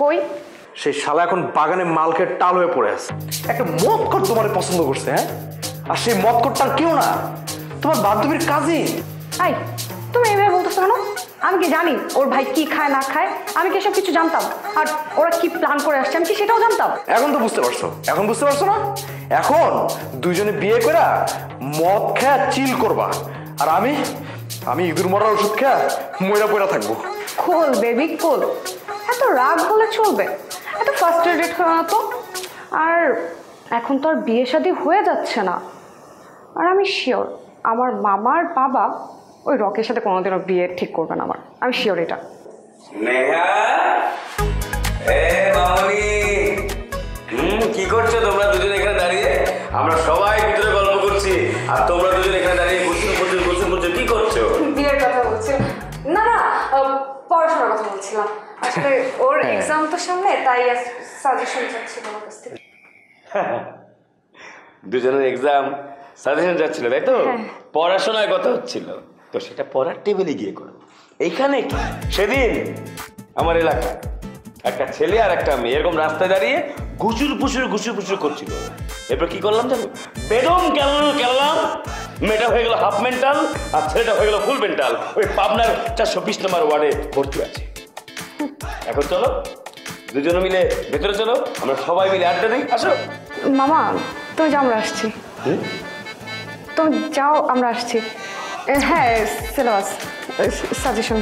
Speaker 3: কই?
Speaker 4: সেই শালা এখন বাগানে মালকে টাল হয়ে পড়ে আছে। একটা মদকট তোমার পছন্দ করছে, হ্যাঁ? আর সেই মদকটটার কেউ না, তোমার বান্ধবীর কাজিন।
Speaker 3: এই তুমি এইভাবে বলতেছো কেন? আমি কি জানি ওর ভাই কি খায় না খায়? আমি কি সব কিছু জানতাম? আর ওরা কি প্ল্যান করে আসছে আমি কি সেটাও জানতাম?
Speaker 4: এখন তো বুঝতে পারছো, এখন বুঝতে পারছো না? এখন দুইজনে বিয়ে করে মদ খেয়ে চিল করবা, আর আমি ইঁদুর মরার ওষুধ খেয়ে ময়রা পয়রা থাকবো।
Speaker 3: কোল বেবি কোল, এত রাগ হলে চলবে? এত ফার্স্ট্রেটেড হয়ে না তো। আর এখন তো আর বিয়ে শাদী হয়ে যাচ্ছে না। আর আমি শিওর আমার মামার বাবা ওই রকের সাথে কোনোদিনও বিয়ে ঠিক করবে না আমার, আমি শিওর এটা।
Speaker 9: নেহা, মামনি, কি করছো তোমরা দুজন এখানে দাঁড়িয়ে? আমরা সবাই ভিতরে গল্প করছি আর তোমরা দুজন এখানে দাঁড়িয়ে গুছুন কি করছো?
Speaker 3: বিয়ের কথা বলছিলাম না, না পড়াশোনার কথা বলছিলাম। আসলে ওর এক্সাম তো সামনে, তাই সাজেশন চাচ্ছিল আমার কাছ থেকে।
Speaker 9: দুজনের এক্সাম সাজেশন যাচ্ছিল তাই তো? পড়াশোনার কথা হচ্ছিল তো সেটা পড়ার টেবিলে গিয়ে করো। এইখানে কি সেদিন আমার এলাকা একটা ছেলে আর একটা মেয়ে এরকম রাস্তায় দাঁড়িয়ে ঘুষুর ফুসুর করছিল। এরপর কি করলাম জানো? বেদম কেলাম, মেয়েটা হয়ে গেল হাফ মেন্টাল আর ছেলেটা হয়ে গেল ফুল মেন্টাল। ওই পাবনার 420 নম্বর ওয়ার্ডে ভর্তি আছে। এখন চলো দুজনে মিলে ভেতরে চলো, আমরা সবাই মিলে আড্ডা দিই। আসো
Speaker 3: মামা, তুমি যাও আমরা আসছি। তুমি যাও আমরা আসছি। হ্যাঁ সিলেবাস সাজেশন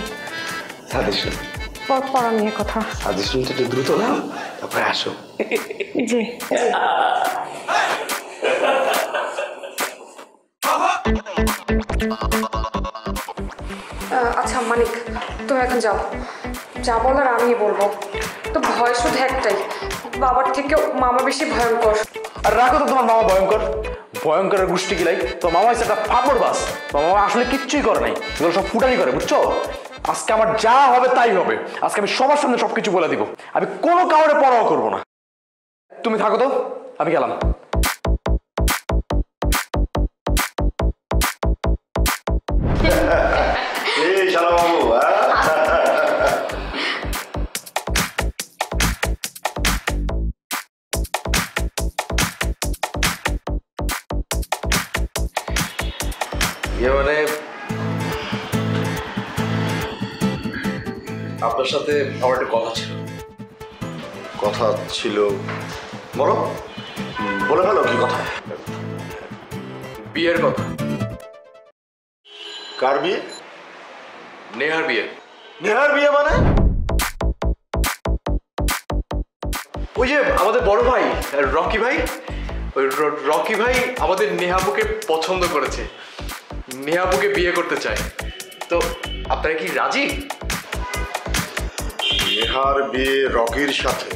Speaker 3: পড়া নিয়ে কথা।
Speaker 9: সাজেশনটা একটু দ্রুত নাও, তারপরে আসো।
Speaker 3: জি আচ্ছা মানিক, তুমি এখন যাও, যা বলার আমি বলবো। তো ভয় শুধু একটাই, বাবার থেকেও মামা বেশি ভয়ঙ্কর।
Speaker 4: আর রাখো তো তোমার মামা ভয়ঙ্করের গোষ্ঠী গিলাই। তো মামা হচ্ছে একটা ফাপড় বাস। মামা আসলে কিচ্ছুই করে নাই, এগুলো সব ফুটানি করে, বুঝছো? আজকে আমার যা হবে তাই হবে। আজকে আমি সবার সামনে সবকিছু বলে দিব। আমি কোনো কাউরে পরোয়া করবো না। তুমি থাকো তো, আমি গেলাম।
Speaker 8: এই শালা বাবু,
Speaker 4: মানে আপনার সাথে আমার একটা কথা ছিল।
Speaker 8: কথা ছিল? বলো, বলে ফেলো কি কথা।
Speaker 4: বিয়ের কথা।
Speaker 8: কার বিয়ে?
Speaker 4: নেহার বিয়ে।
Speaker 8: নেহার বিয়ে মানে?
Speaker 4: ওই যে আমাদের বড় ভাই রকি ভাই, ওই রকি ভাই আমাদের নেহাবুকে পছন্দ করেছে, নেহাবুকে বিয়ে করতে চায়। তো আপনারা কি রাজি?
Speaker 8: নেহার বিয়ে রকির সাথে?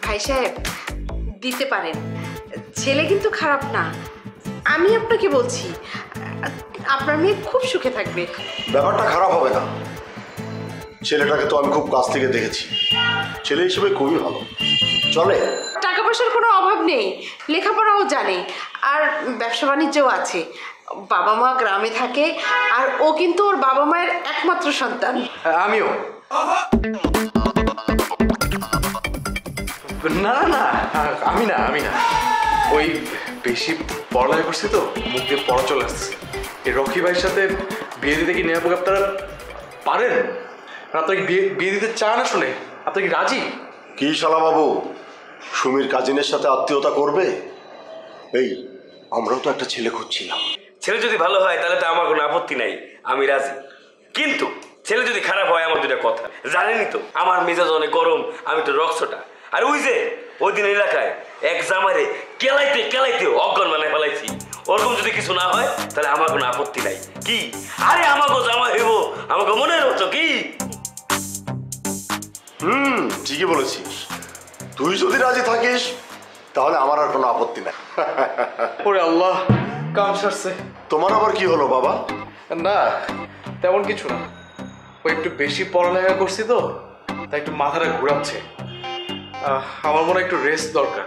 Speaker 6: ভাই সাহেব দিতে পারেন, ছেলে কিন্তু খারাপ না। আমি আপনাকে বলছি আপনার মেয়ে খুব সুখে থাকবে।
Speaker 8: ব্যাপারটা খারাপ হবে না। ছেলেটাকে তো আমি খুব কাছ থেকে দেখেছি, ছেলে হিসেবে খুবই ভালো, চলে।
Speaker 6: টাকা পয়সার কোনো অভাব নেই, লেখাপড়াও জানে, আর ব্যবসা বাণিজ্যও আছে। বাবা মা গ্রামে থাকে, আর ও কিন্তু ওর বাবা মায়ের একমাত্র সন্তান।
Speaker 4: আমিও। না না আমি না ওই বেশি পড়ালেখা করছি তো, মুখ দিয়ে পড়া চলে আসছে। এই রকি ভাইয়ের সাথে বিয়ে দিতে কি নেহাবুকে আপনারা পারেন? আপনাকে বিয়ে দিতে চান? আসলে আপনি কি রাজি?
Speaker 8: কি শালা বাবু, সুমির কাজিনের সাথে আত্মীয়তা করবে? এই আমরাও তো একটা ছেলে খুঁজছিলাম।
Speaker 9: ছেলে যদি ভালো হয় তাহলে তো আমার কোনো আপত্তি নাই, আমি রাজি। কিন্তু ছেলে যদি খারাপ হয় আমার দুটা কথা। জানেনই তো আমার মেজাজ অনেক গরম, আমি তো রক্সটা। আর ওই যে ওই দিন এলাকায় এক জামারে কেলাইতে অজ্ঞান বানায় ফেলাইছি। ওরকম যদি কিছু না হয় তাহলে আমার কোনো আপত্তি নাই। কি আরে আমাকে জামা হইব, আমাকে মনে হতো কি?
Speaker 8: ঠিকই বলেছিস। তুই যদি রাজি থাকিস তাহলে আমার আর কোনো আপত্তি নাই।
Speaker 4: ওরে আল্লাহ, কাম সারছে।
Speaker 8: তোমার আবার কি হলো বাবা?
Speaker 4: না তেমন কিছু না, ওই একটু বেশি পড়ালেখা করছি তো, তাই একটু মাথাটা ঘুরাচ্ছে। আমার মনে হয় একটু রেস্ট দরকার।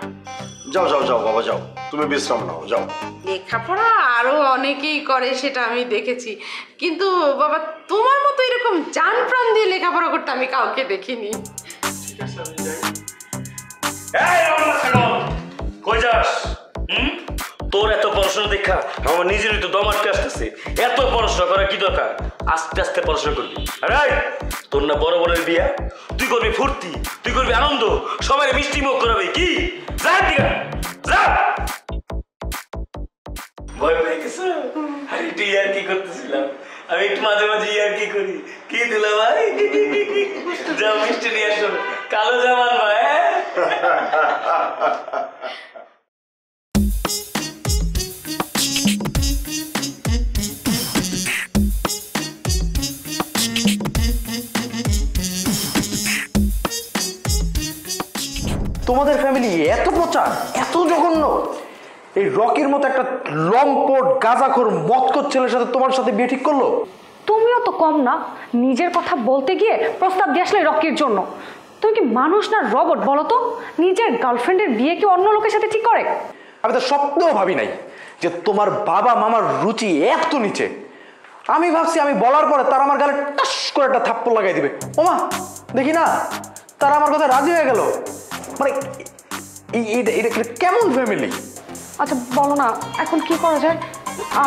Speaker 8: যাও যাও যাও বাবা যাও, তুমি বিশ্রাম নাও, যাও।
Speaker 6: লেখাপড়া আরো অনেকেই করে, সেটা আমি দেখেছি, কিন্তু বাবা তোমার মতো এরকম জান প্রাণ দিয়ে লেখাপড়া করতে আমি কাউকে দেখিনি।
Speaker 9: কই যাস? তোর এত পড়াশোনা দেখা আমার নিজেরই তো দম আটকে আসতেছে। এত পড়াশোনা করার কি দরকার? আস্তে আস্তে পড়াশোনা করবি। আরে তোর না বড় বোনের বিয়া, তুই করবি ফুর্তি, তুই করবি আনন্দ, সবাই মিষ্টি মুখ করাবি কি? যা দিগা যা। ভয় পেয়ে গেছো? আরে তুই আর কি করতেছিলাম? আমি একটু মাঝে মাঝে আর কি করি। কি দিলা ভাই? যা মিষ্টি নিয়ে আসো, কালো জামান ভাই।
Speaker 4: তোমাদের ফ্যামিলি এত পচা, এত জঘন্য? এই রকির মতো একটা লম্পট গাঁজাখোর মদখোর ছেলের সাথে তোমার সাথে বিয়ে ঠিক করলো?
Speaker 3: তুমিও তো কম না, নিজের কথা বলতে গিয়ে প্রস্তাব দিয়ে আসলে রকির জন্য। তুমি কি মানুষ না রবট বলো তো? নিজের গার্লফ্রেন্ডের বিয়ে কি অন্য লোকের সাথে ঠিক করে?
Speaker 4: আমি তো স্বপ্নেও ভাবি নাই যে তোমার বাবা মামার রুচি এত নিচে। আমি ভাবছি আমি বলার পরে তারা আমার গালে টাস করে একটা থাপ্পড় লাগাই দিবে। ওমা দেখি না, তারা আমার কথা রাজি হয়ে গেল। মানে এটা কেমন ফ্যামিলি?
Speaker 3: আচ্ছা বলো না, এখন কি করা যায়?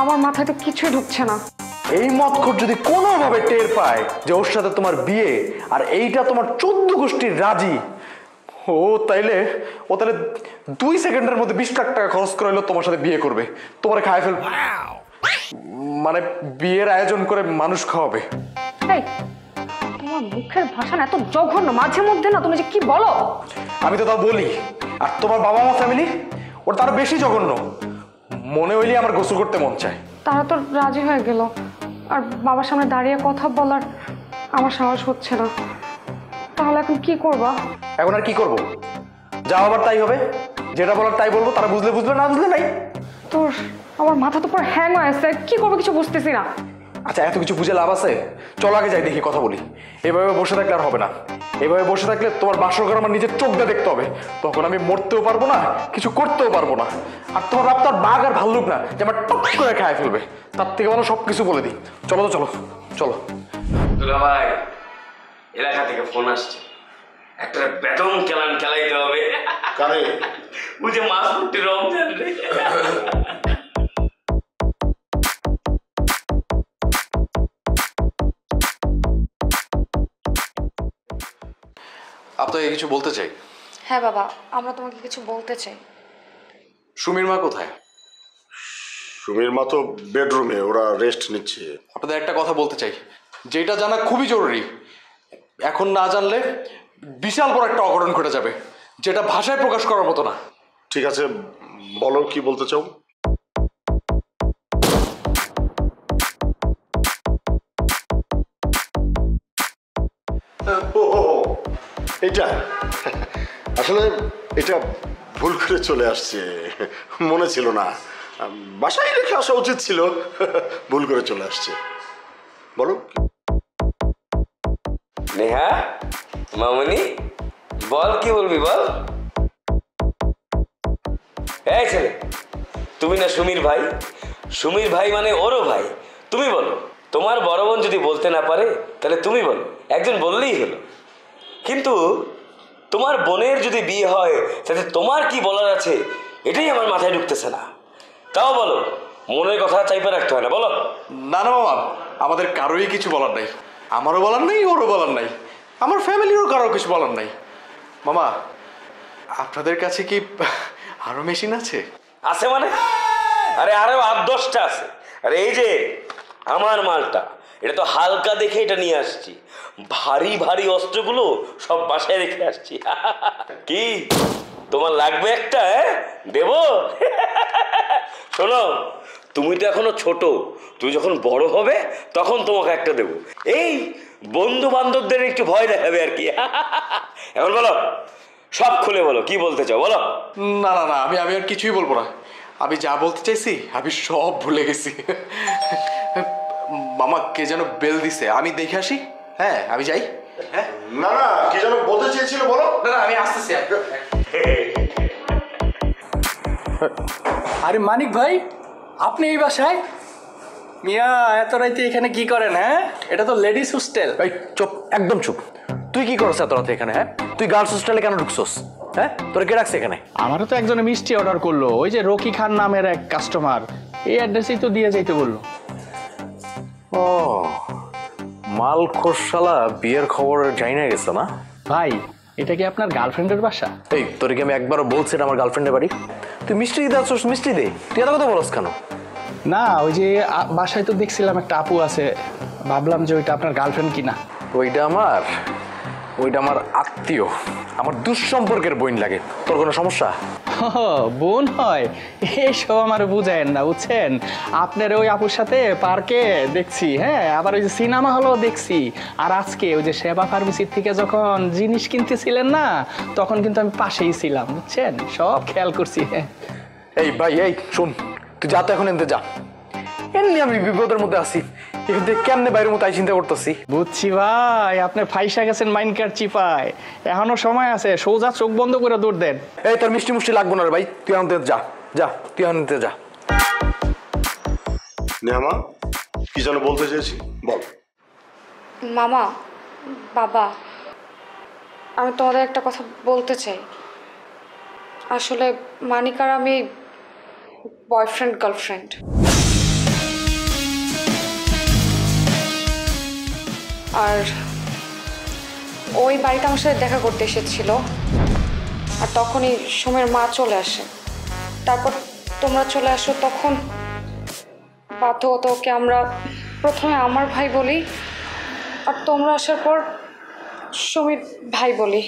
Speaker 3: আমার মাথায় তো কিছুই ঢুকছে না।
Speaker 4: এই মদখোর যদি কোনোভাবে টের পায় যে ওর সাথে তোমার বিয়ে আর এইটা তোমার 14 গোষ্ঠীর রাজি, ও তাইলে 2 সেকেন্ডের মধ্যে 20 লাখ টাকা খরচ করে হলো তোমার সাথে বিয়ে করবে, তোমার খায় ফেলবে, মানে বিয়ের আয়োজন করে মানুষ খাওয়াবে।
Speaker 3: এই তোমার মুখের ভাষা না এত জঘন্য, মাঝে মধ্যে না তুমি যে কি বলো।
Speaker 4: আমি তো তাও বলি, আর তোমার বাবা মা ফ্যামিলি ওটা তারও বেশি জঘন্য। মনে হইলে আমার গোসল করতে মন চায়।
Speaker 3: তারা তো রাজি হয়ে গেল, আর বাবার সামনে দাঁড়িয়ে কথা বলার আমার সাহস হচ্ছে না। তাহলে এখন কি করবা?
Speaker 4: এখন আর কি করব? যা আবার তাই হবে, যেটা বলার তাই বলবো, তারা বুঝলে বুঝবে, না বুঝলে নাই।
Speaker 3: তোর আমার মাথা তো পুরো হ্যাং হয়ে আছে, কি করবো কিছু বুঝতেছি না।
Speaker 4: আচ্ছা এত কিছু বুঝে লাভ আছে? চলো আগে যাই, দেখি কথা বলি। এভাবে বসে থাকলে আর হবে না। এভাবে বসে থাকলে তোমার বাসরঘর আমার নিজের চোখ দিয়ে দেখতে হবে, তখন আমি মরতেও পারবো না, কিছু করতেও পারবো না। আর তোমার বাপ তার বাঘ আর ভাল্লুক না যে আমার টপ করে খায় ফেলবে। তার থেকে ভালো সব কিছু বলে দিই। চলো তো, চলো চলো।
Speaker 9: দুলা ভাই, এলাকা থেকে ফোন আসছে, একটা বেতন কেলান খেলাইতে হবে।
Speaker 8: কারে?
Speaker 9: বুঝে মাছ ফুটি রমজান রে।
Speaker 1: আপনাকে কিছু বলতে চাই।
Speaker 3: হ্যাঁ বাবা, আমরা তোমাকে কিছু বলতে চাই।
Speaker 1: সুমির মা কোথায়?
Speaker 8: সুমির মা তো বেডরুমে, ওরা রেস্ট নিচ্ছে।
Speaker 1: আপনাদের একটা কথা বলতে চাই, যেটা জানা খুবই জরুরি। এখন না জানলে বিশাল বড় একটা অঘটন ঘটে যাবে, যেটা ভাষায় প্রকাশ করার মতো না।
Speaker 8: ঠিক আছে, বলো কি বলতে চাও। এটা আসলে এটা ভুল করে চলে আসছে, মনে ছিল না, বাসায় রেখে আসা উচিত ছিল, ভুল করে চলে আসছে। বলো।
Speaker 9: নেহা, মামনি, বল কি বলবি বল। এই ছেলে, তুমি না সুমির ভাই? সুমির ভাই মানে ওরও ভাই। তুমি বলো। তোমার বড় বোন যদি বলতে না পারে তাহলে তুমি বলো, একজন বললেই হলো। কিন্তু তোমার বোনের যদি বিয়ে হয় তাতে তোমার কি বলার আছে, এটাই আমার মাথায় ঢুকতেছে না। তাও বলো, মনের কথা চাইপে রাখতে হয় না, বলো।
Speaker 1: না না মামা, আমাদের কারোই কিছু বলার নাই। আমারও বলার নাই, ওরও বলার নাই, আমার ফ্যামিলিরও কারো কিছু বলার নাই। মামা, আপনাদের কাছে কি আরো মেশিন আছে?
Speaker 9: আছে মানে? আরে আরো 8-10টা আছে। আরে এই যে আমার মালটা, এটা তো হালকা দেখে এটা নিয়ে আসছি। ভারী ভারী অস্ত্রগুলো সব বাসায় রেখে আসছি। কি তোমার লাগবে একটা? দেব? শোনো, তুমি তো এখনো ছোট, তুমি যখন বড় হবে তখন তোমাকে একটা দেবো। এই বন্ধু বান্ধবদের একটু ভয় দেখাবে আর কি। এখন বলো, সব খুলে বলো, কি বলতে চাও বলো।
Speaker 1: না না না, আমি আর কিছুই বলবো না। আমি যা বলতে চাইছি আমি সব ভুলে গেছি। মামা কে যেন বেল দিছে, আমি দেখে আসি। হ্যাঁ আমি যাই। হ্যাঁ
Speaker 8: না না, কি যেন বলতে চেয়েছিল বলো।
Speaker 1: না না, আমি আসতেছি। আরে মানিক ভাই, আপনি এই বাসায়? মিয়া এত রাইতে এখানে কি করেন? হ্যাঁ, এটা তো লেডিস হোস্টেল।
Speaker 4: এই চুপ, একদম চুপ। তুই কি করছ এত রাতে এখানে? হ্যাঁ, তুই গার্লস হোস্টেলে কেন ঢুকছস? হ্যাঁ, তোর কে রাখছে এখানে?
Speaker 1: আমারও তো একজনে মিষ্টি অর্ডার করলো, ওই যে রকি খান নামের এক কাস্টমার, এই অ্যাড্রেসেই তো দিয়ে যাইতে বললো।
Speaker 4: ও, মাল খোরশালা বিয়ের খবর জানি না গেছে না?
Speaker 1: ভাই, এটা কি আপনার গার্লফ্রেন্ডের বাসা?
Speaker 4: এই তোর কি আমি একবারও বলছি এটা আমার গার্লফ্রেন্ডের বাড়ি? তুই মিষ্টি দিতে আসছিস, মিষ্টি দে। তুই এত কথা বলস কেন?
Speaker 1: না, ওই যে বাসায় তো দেখছিলাম একটা আপু আছে, ভাবলাম যে ওইটা আপনার গার্লফ্রেন্ড কিনা।
Speaker 4: ওইটা আমার আত্মীয়, আমার দুঃসম্পর্কের বোন লাগে। তোর কোনো সমস্যা?
Speaker 1: বোন হয় এইসব আমার বুঝায়েন না, বুঝছেন? আপনার ওই আপুর সাথে পার্কে দেখছি, হ্যাঁ, আবার ওই যে সিনেমা হলও দেখছি। আর আজকে ওই যে সেবা ফার্মেসির থেকে যখন জিনিস কিনতেছিলেন না, তখন কিন্তু আমি পাশেই ছিলাম, বুঝছেন? সব খেয়াল করছি।
Speaker 4: এই ভাই, এই শোন, তুই যা তো এখন এনতে যা। এমনি আমি বিপদের মধ্যে আছি, এখান থেকে কেমনে বাইরের মতো চিন্তা করতেছি।
Speaker 1: বুঝছি ভাই, আপনি ফাইসা গেছেন মাইন্ড কার্ড চিপায়, এখনো সময় আছে, সোজা চোখ বন্ধ করে দৌড় দেন।
Speaker 4: এই তোর মিষ্টি মুষ্টি লাগবো না রে ভাই, তুই আনতে যা, যা তুই আনতে যা।
Speaker 8: নেহামা, কি যেন বলতে চেয়েছি বল।
Speaker 3: মামা, বাবা, আমি তোমাদের একটা কথা বলতে চাই। আসলে মানিক আর আমি বয়ফ্রেন্ড গার্লফ্রেন্ড। আর ওই বাড়িতে আমার সাথে দেখা করতে এসেছিল, আর তখনই সোমের মা চলে আসে। তারপর তোমরা চলে আসো, তখন বাধ্যগত ওকে আমরা প্রথমে আমার ভাই বলি, আর তোমরা আসার পর সুমির ভাই বলি।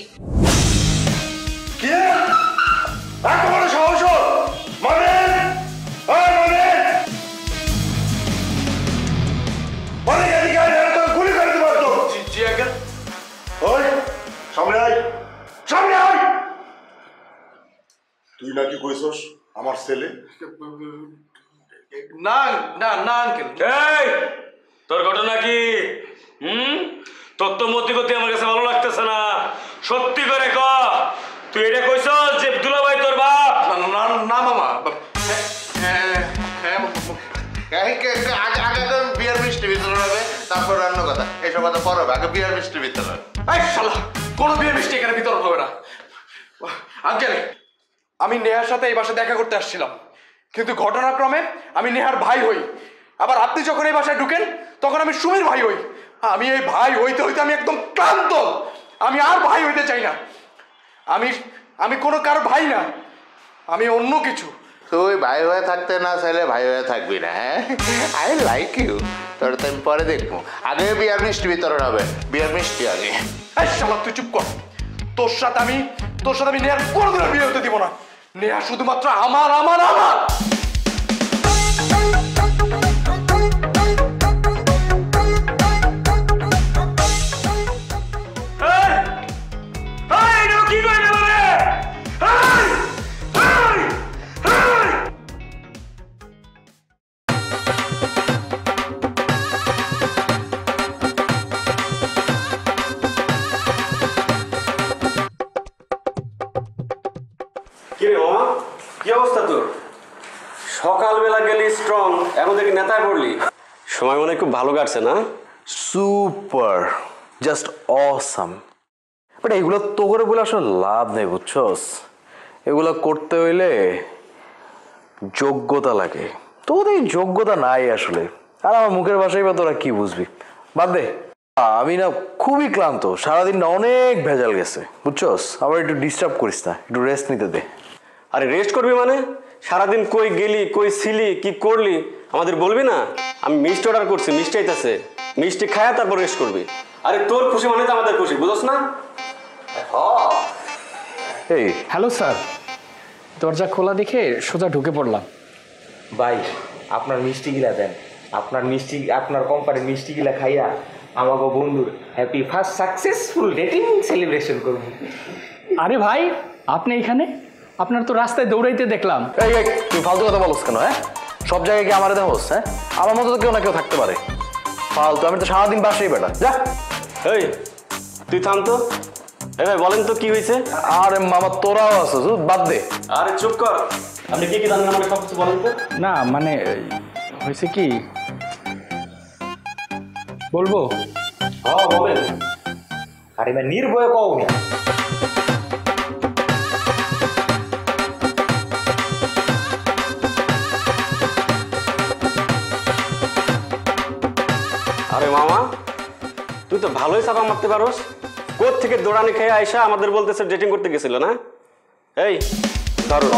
Speaker 8: তুই নাকি কইছস আমার ছেলে?
Speaker 1: না না না আঙ্কেল।
Speaker 9: এই তোর ঘটনা কি? তোর তো মতি গতি আমার কাছে ভালো লাগতেছে না। সত্যি করে ক, তুই এটা কইছস যে দুলাভাই তোর বাপ?
Speaker 1: না না মামা,
Speaker 7: আগে বিয়ার মিষ্টি বিতরণ হবে, তারপর অন্য কথা। এইসব কথা পরে হবে, আগে বিয়ার মিষ্টি বিতরণ।
Speaker 1: এই শালা, কোনো বিয়ের মিষ্টি এখানে বিতরণ হবে না। আঙ্কেল, আমি নেহার সাথে এই বাসায় দেখা করতে আসছিলাম, কিন্তু ঘটনাক্রমে আমি নেহার ভাই হই। আবার আপনি যখন এই বাসায় ঢুকেন, তখন আমি সুমির ভাই হই। আমি এই ভাই হইতে হইতে আমি একদম ক্লান্ত। আমি আর ভাই হইতে চাই না। আমি কোনো কারো ভাই না, আমি অন্য কিছু।
Speaker 7: তুই ভাই হয়ে থাকতে না চাইলে ভাই হয়ে থাকবি না। হ্যাঁ, আই লাইক ইউ। তোর তো আমি পরে দেখবো, আগে বিয়ার মিষ্টি বিতরণ হবে। বিয়ার মিষ্টি আগে।
Speaker 1: এই শালা, তুই চুপ কর। তোর সাথে আমি নেহার কোনোদিনও বিয়ে হতে দিব না। নেহা শুধুমাত্র আমার আমার আমার।
Speaker 9: কি করে গেল রে? কি রে মামা, কি অবস্থা তোর? সকালবেলা গেলি স্ট্রং, এখন দেখি নেতায় পড়লি। সময় মনে খুব ভালো কাটছে না?
Speaker 4: Super, just awesome. বাট এগুলো তো করে বলে আসলে লাভ নেই, বুঝছস? এগুলো করতে হইলে যোগ্যতা লাগে। তোদের এই যোগ্যতা নাই আসলে। আর আমার মুখের ভাষাই বা তোরা কি বুঝবি? বাদ দে। আমি না খুবই ক্লান্ত, সারাদিন না অনেক ভেজাল গেছে, বুঝছস? আবার একটু ডিস্টার্ব করিস না, একটু রেস্ট নিতে দে।
Speaker 9: আরে রেস্ট করবি মানে? সারাদিন কই গেলি, কই ছিলি, কি করলি আমাদের বলবি না? আমি মিষ্টি অর্ডার করছি, মিষ্টি আইতাছে, মিষ্টি খায়া তারপর রেস্ট করবি। আরে তোর খুশি মানে তো আমাদের খুশি, বুঝছ না?
Speaker 4: এই
Speaker 1: হ্যালো স্যার, দরজা খোলা দেখে সোজা ঢুকে পড়লাম।
Speaker 11: ভাই, আপনার মিষ্টিগুলা দেন। আপনার কোম্পানির মিষ্টিগুলা খাইয়া আমাকে বন্ধুর happy first successful dating celebration করব।
Speaker 1: আরে ভাই, আপনি এখানে? আপনার তো রাস্তায় দৌড়াইতে দেখলাম।
Speaker 4: এই তুই ফালতু কথা বলছ কেন? হ্যাঁ, সব জায়গায় কি আমার দেহস? হ্যাঁ, আমার মতো তো কেউ না কেউ থাকতে পারে। ফালতু, আমি তো সারাদিন বাসাই বেটা। যা।
Speaker 9: এই তুই থাম তো। এই ভাই বলেন তো কি হয়েছে?
Speaker 4: আরে মামা, তোরাও আছো, বাদ দে।
Speaker 9: আরে চুপ কর। আপনি কি জানেন আমাকে সব কিছু বলেন তো।
Speaker 1: না মানে হয়েছে কি বলবো?
Speaker 11: হ্যাঁ বলেন। আরে ভাই নির্ভয়ে কও না।
Speaker 9: আরে মামা, তুই তো ভালোই চাপা মারতে পারোস। কোথ থেকে দৌড়ানি খেয়ে আইসা আমাদের বলতেছে ডেটিং করতে গেছিল না? এই ধরো।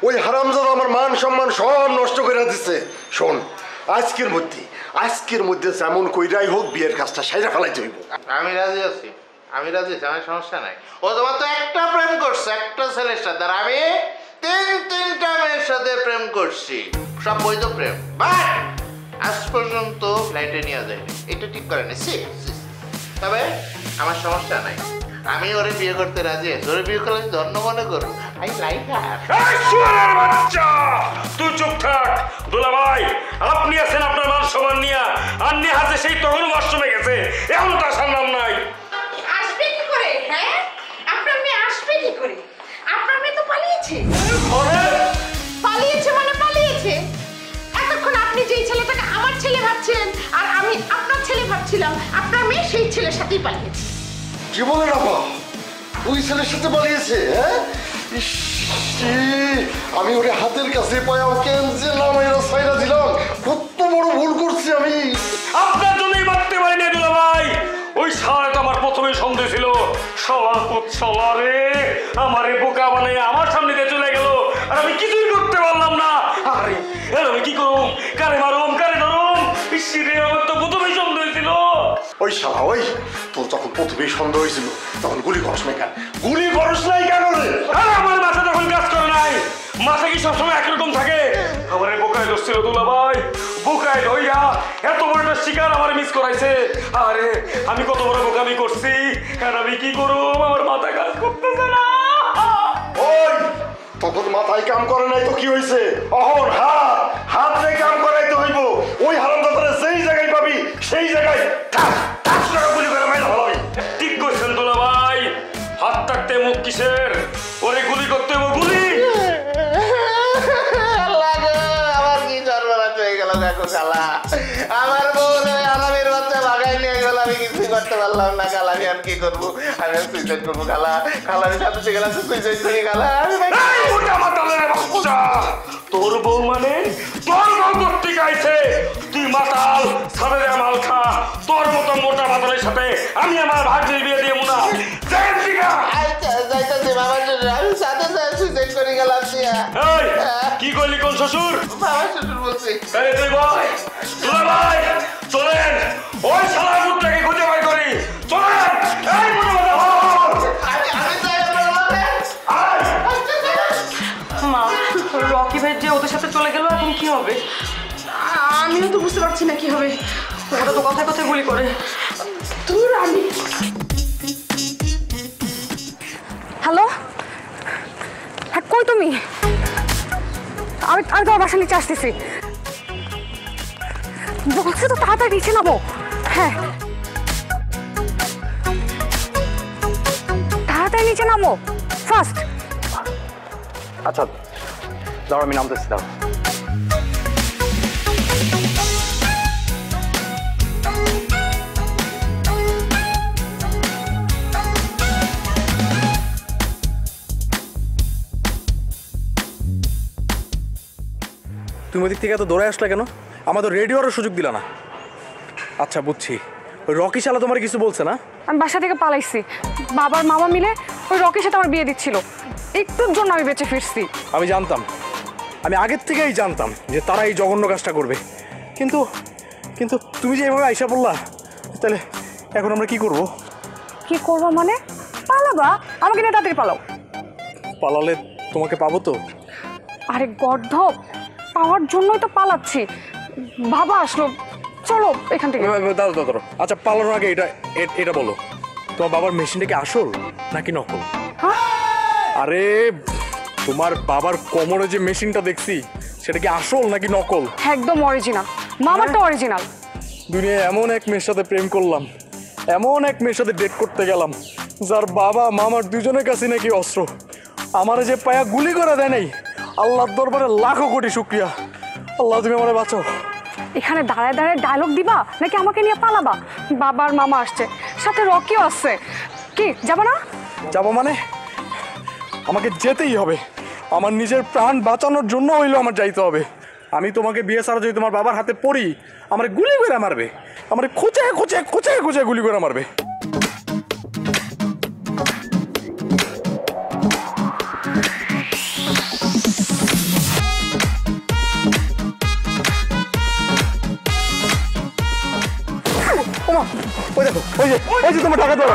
Speaker 8: ওই হারামজাদা আমার মান সম্মান সব নষ্ট করে দিচ্ছে। শোন, আজকের মধ্যে যেমন কইরাই হোক বিয়ের কাজটা সাইরা ফেলাইতে হইব।
Speaker 7: আমি রাজি আছি, আমার সমস্যা নাই। ও তোমার তো একটা প্রেম করছে একটা ছেলের সাথে, আর আমি তিনটা মেয়ের সাথে প্রেম করছি, সব বৈধ প্রেম। বাট আজ পর্যন্ত ফ্লাইটে নিয়ে যায়নি, এটা ঠিক করে নিচ্ছি। তবে আমার সমস্যা নাই, আমি ওরে বিয়ে করতে রাজি আছি। ওরে বিয়ে করলে ধন্য মনে করবো। I like her.
Speaker 9: তুই চুপ থাক দুলা ভাই। আপনি আছেন আপনার মান সম্মান নিয়ে, আন্নি হাতে সেই তখন ওয়াশরুমে গেছে, এখন তার সামলাম নাই।
Speaker 6: আসবে কি করে? হ্যাঁ, আপনার মেয়ে আসবে কি করে? আপনার মেয়ে তো পালিয়েছে। পালিয়েছে মানে পালিয়েছে। এতক্ষণ আপনি যেই ছেলেটাকে আমার ছেলে ভাবছিলেন আর আমি আপনার ছেলে ভাবছিলাম, আপনার মেয়ে সেই ছেলের সাথেই পালিয়েছে।
Speaker 8: কি বলেন আপা? ওই ছেলের সাথে পালিয়েছে? হ্যাঁ, আমি ওরে হাতের কাছে পায়া কেমন নামাইরা ছাইরা দিলাম। কত বড় ভুল করছি আমি।
Speaker 9: আপনার জন্যই মারতে পারি না দুলা ভাই। ওই শালা তো আমার প্রথমে সন্দেহ ছিল। শালা রে আমারে বোকা বানাই আমার সামনে দিয়ে চলে গেল, আর আমি কিছুই করতে পারলাম না। আরে আমি কি করুম? কারে মারুম, কারে ধরুম? ইসিরে আমার তো প্রথমেই সন্দেহ ছিল।
Speaker 8: ওই শালা, ওই তোর যখন প্রথমেই সন্দেহ হয়েছিল তখন গুলি করস নাই কেন? রে?
Speaker 9: আরে আমার মাথা তখন কাজ করে নাই। মাথা কি সবসময় একরকম থাকে? আমার বোকায় দোষ ছিল দুলা ভাই। বোকায় ধইয়া এত বড় একটা শিকার আমার মিস করাইছে। আরে আমি কত বড় বোকামি করছি, আর আমি কি করুম? আমার মাথা কাজ করতেছে না।
Speaker 8: ওই তখন মাথায় কাম করে নাই তো কি হয়েছে? অহন হাত রে কাম করাইতে হইব। ওই হারামজাদারে যেই জায়গায় পাবি সেই জায়গায় ঠাস করে গুলি করে মাইরা ফেলাবি।
Speaker 9: ঠিক করছেন দুলা ভাই। হাত থাকতে মুখ কিসের? ওরে গুলি করতে হইব, গুলি।
Speaker 7: আমার কি সর্বনাশ হয়ে গেল কাকু খালা। আমার বউ আরামের বাচ্চা ভাগাই নিয়ে গেল, আমি কিছু করতে পারলাম না খালা। আমি আর কি করবো? আমি সুইসাইড করবো খালা। খালার সাথে গেলাম সুইসাইড করি খালা।
Speaker 9: তোর বউ মানে তোর বউ করতে গাইছে। তুই মাতাল, সাদে মাল খা। তোর মতো মোটা মাতালের সাথে আমি আমার ভাগ্যের বিয়ে দিয়ে মুনা।
Speaker 7: আমি সাথে সুইসাইড করে গেলাম।
Speaker 9: কি করলি? কোন শ্বশুর?
Speaker 7: আমার শ্বশুর বলছি।
Speaker 9: তুই ভাই দুলা ভাই চলেন, ওই শালার মুখটাকে খুঁজে বাই করি। চলেন।
Speaker 5: মা, রকি ভাই যে ওদের সাথে চলে গেল, এখন কি হবে?
Speaker 6: আমিও তো বুঝতে পারছি না কি হবে।
Speaker 5: ওরা তো কথায় কথায় গুলি করে।
Speaker 6: দূর আমি।
Speaker 3: হ্যালো, হ্যাঁ কই তুমি? আমি তোমার বাসা নিচে আসতেছি। বলছি তো তাড়াতাড়ি নিচে নামো। হ্যাঁ তাড়াতাড়ি নিচে নামো ফার্স্ট।
Speaker 1: আচ্ছা দাঁড়া, আমি নামতেছি। দাঁড়া। তুমি ওদিক থেকে এত দৌড়ে আসলে কেন? আমাদের রেডিওরও সুযোগ দিলা না। আচ্ছা বুঝছি, ওই রকি শালা তোমার কিছু বলছে না?
Speaker 3: আমি বাসা থেকে পালাইছি, বাবার মামা মিলে ওই রকির সাথে আমার বিয়ে দিচ্ছিল। একটুর জন্য আমি বেঁচে ফিরছি।
Speaker 1: আমি জানতাম, আমি আগের থেকেই জানতাম যে তারা এই জঘন্য কাজটা করবে। কিন্তু কিন্তু তুমি যে এভাবে আইসা বললা, তাহলে এখন আমরা কি করব?
Speaker 3: কি করবো মানে? পালাবা, আমাকে নিয়ে তাড়াতাড়ি পালাও।
Speaker 1: পালালে তোমাকে পাবো তো?
Speaker 3: আরে গর্ধব, পাওয়ার জন্যই তো পালাচ্ছি। বাবা আসলো, চলো এখান থেকে।
Speaker 1: দাঁড়ো দাঁড়ো। আচ্ছা পালানোর আগে এটা বলো, তোমার বাবার মেশিনটা কি আসল নাকি নকল? আরে তোমার বাবার কোমরে যে মেশিনটা দেখছি, সেটা কি আসল নাকি নকল?
Speaker 3: একদম অরিজিনাল, মামারটা অরিজিনাল।
Speaker 1: দুনিয়ায় এমন এক মেয়ের সাথে প্রেম করলাম, এমন এক মেয়ের সাথে ডেট করতে গেলাম যার বাবা মামার দুজনের কাছে নাকি অস্ত্র। আমারে যে পায়া গুলি করে দেয় নাই, আল্লাহর দরবারে লাখো কোটি শুক্রিয়া। আল্লাহ তুমি আমারে বাঁচাও।
Speaker 3: এখানে দাঁড়ায় দাঁড়ায় ডায়লগ দিবা নাকি আমাকে নিয়ে পালাবা? বাবার মামা আসছে, সাথে রকিও আসছে। কি যাবো না?
Speaker 1: যাবো মানে? আমাকে যেতেই হবে। আমার নিজের প্রাণ বাঁচানোর জন্য হইলেও আমার যাইতে হবে। আমি তোমাকে বিয়ে ছাড়া যদি তোমার বাবার হাতে পড়ি, আমার গুলি করে মারবে, আমার খোঁচায় খোঁচায় খোঁচায় খোঁচায় গুলি করে মারবে। ওই দেখো, ওই যে তোমার টাকা ধরো।